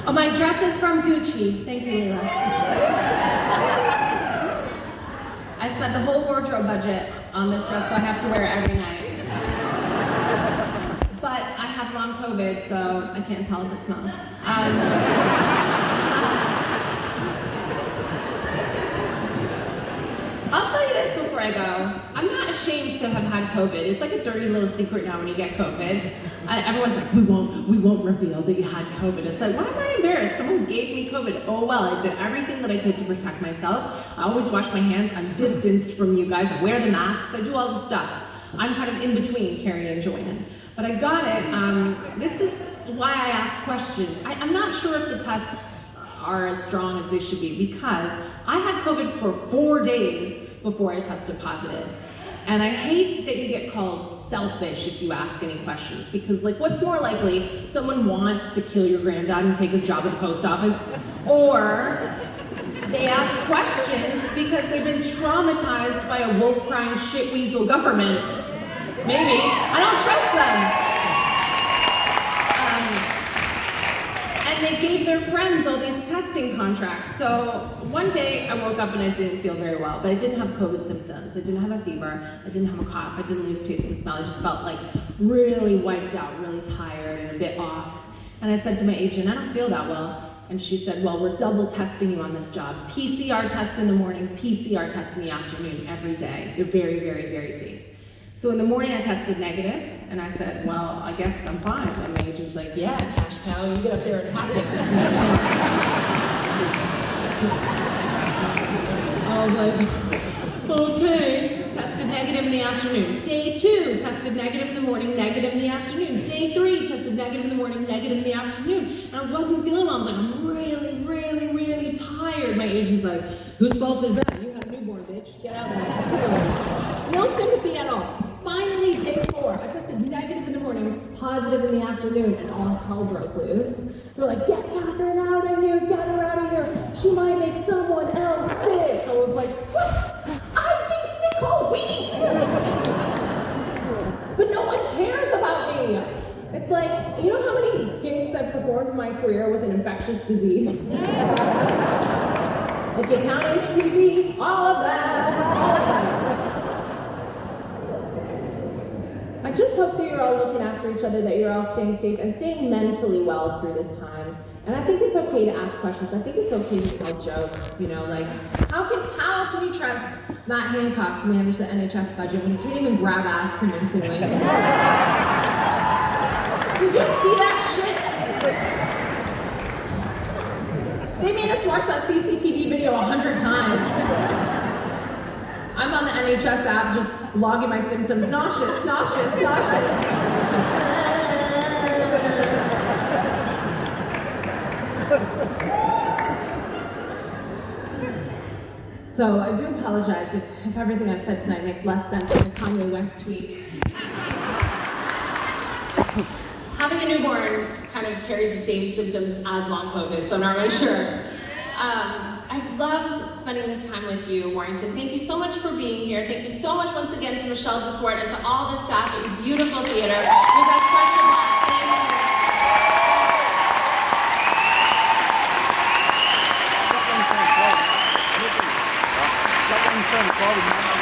Oh, my dress is from Gucci. Thank you, Leela. I spent the whole wardrobe budget on this dress, so I have to wear it every night. But I have long COVID, so I can't tell if it smells. I'll tell you this before I go. I'm not ashamed to have had COVID. It's like a dirty little secret now when you get COVID. Everyone's like, we won't reveal that you had COVID. It's like, why am I embarrassed? Someone gave me COVID. Oh well, I did everything that I could to protect myself. I always wash my hands. I'm distanced from you guys. I wear the masks. I do all the stuff. I'm kind of in between Carrie and Joanne. But I got it. This is why I ask questions. I'm not sure if the tests are as strong as they should be because I had COVID for 4 days before I tested positive. And I hate that you get called selfish if you ask any questions because like what's more likely, someone wants to kill your granddad and take his job at the post office, or they ask questions because they've been traumatized by a wolf-crying shit weasel government. Maybe. I don't trust them. And they gave their friends all these testing contracts. So one day I woke up and I didn't feel very well, but I didn't have COVID symptoms. I didn't have a fever, I didn't have a cough, I didn't lose taste and smell. I just felt like really wiped out, really tired and a bit off. And I said to my agent, I don't feel that well. And she said, well, we're double testing you on this job. PCR test in the morning, PCR test in the afternoon every day. You're very, very, very safe. So in the morning I tested negative, and I said, well, I guess I'm fine. And my agent's like, yeah, cash cow, you get up there and talk to us. I was like, okay. Tested negative in the afternoon. Day 2, tested negative in the morning, negative in the afternoon. Day 3, tested negative in the morning, negative in the afternoon. And I wasn't feeling well. I was like, I'm really, really, really tired. My agent's like, whose fault is that? You had a newborn, bitch. Get out of there. No sympathy at all. Finally, day 4, I tested negative in the morning, positive in the afternoon, and all hell broke loose. They're like, get Catherine out of here, get her out of here. She might make someone else sick. I was like, what? I've been sick all week. But no one cares about me. It's like, you know how many gigs I've performed in my career with an infectious disease? If you count HPV, all of that. I just hope that you're all looking after each other, that you're all staying safe and staying mentally well through this time. And I think it's okay to ask questions. I think it's okay to tell jokes, you know, like, how can you trust Matt Hancock to manage the NHS budget when he can't even grab ass convincingly? Did you see that shit? They made us watch that CCTV video 100 times. I'm on the NHS app just logging my symptoms. Nauseous, nauseous, nauseous. So I do apologize if everything I've said tonight makes less sense than the Kanye West tweet. Having a newborn kind of carries the same symptoms as long COVID, so I'm not really sure. I've loved spending this time with you, Warrington. Thank you so much for being here. Thank you so much once again to Michelle DeSwart and to all the staff at your beautiful theater. We've had such a blast. Thank you.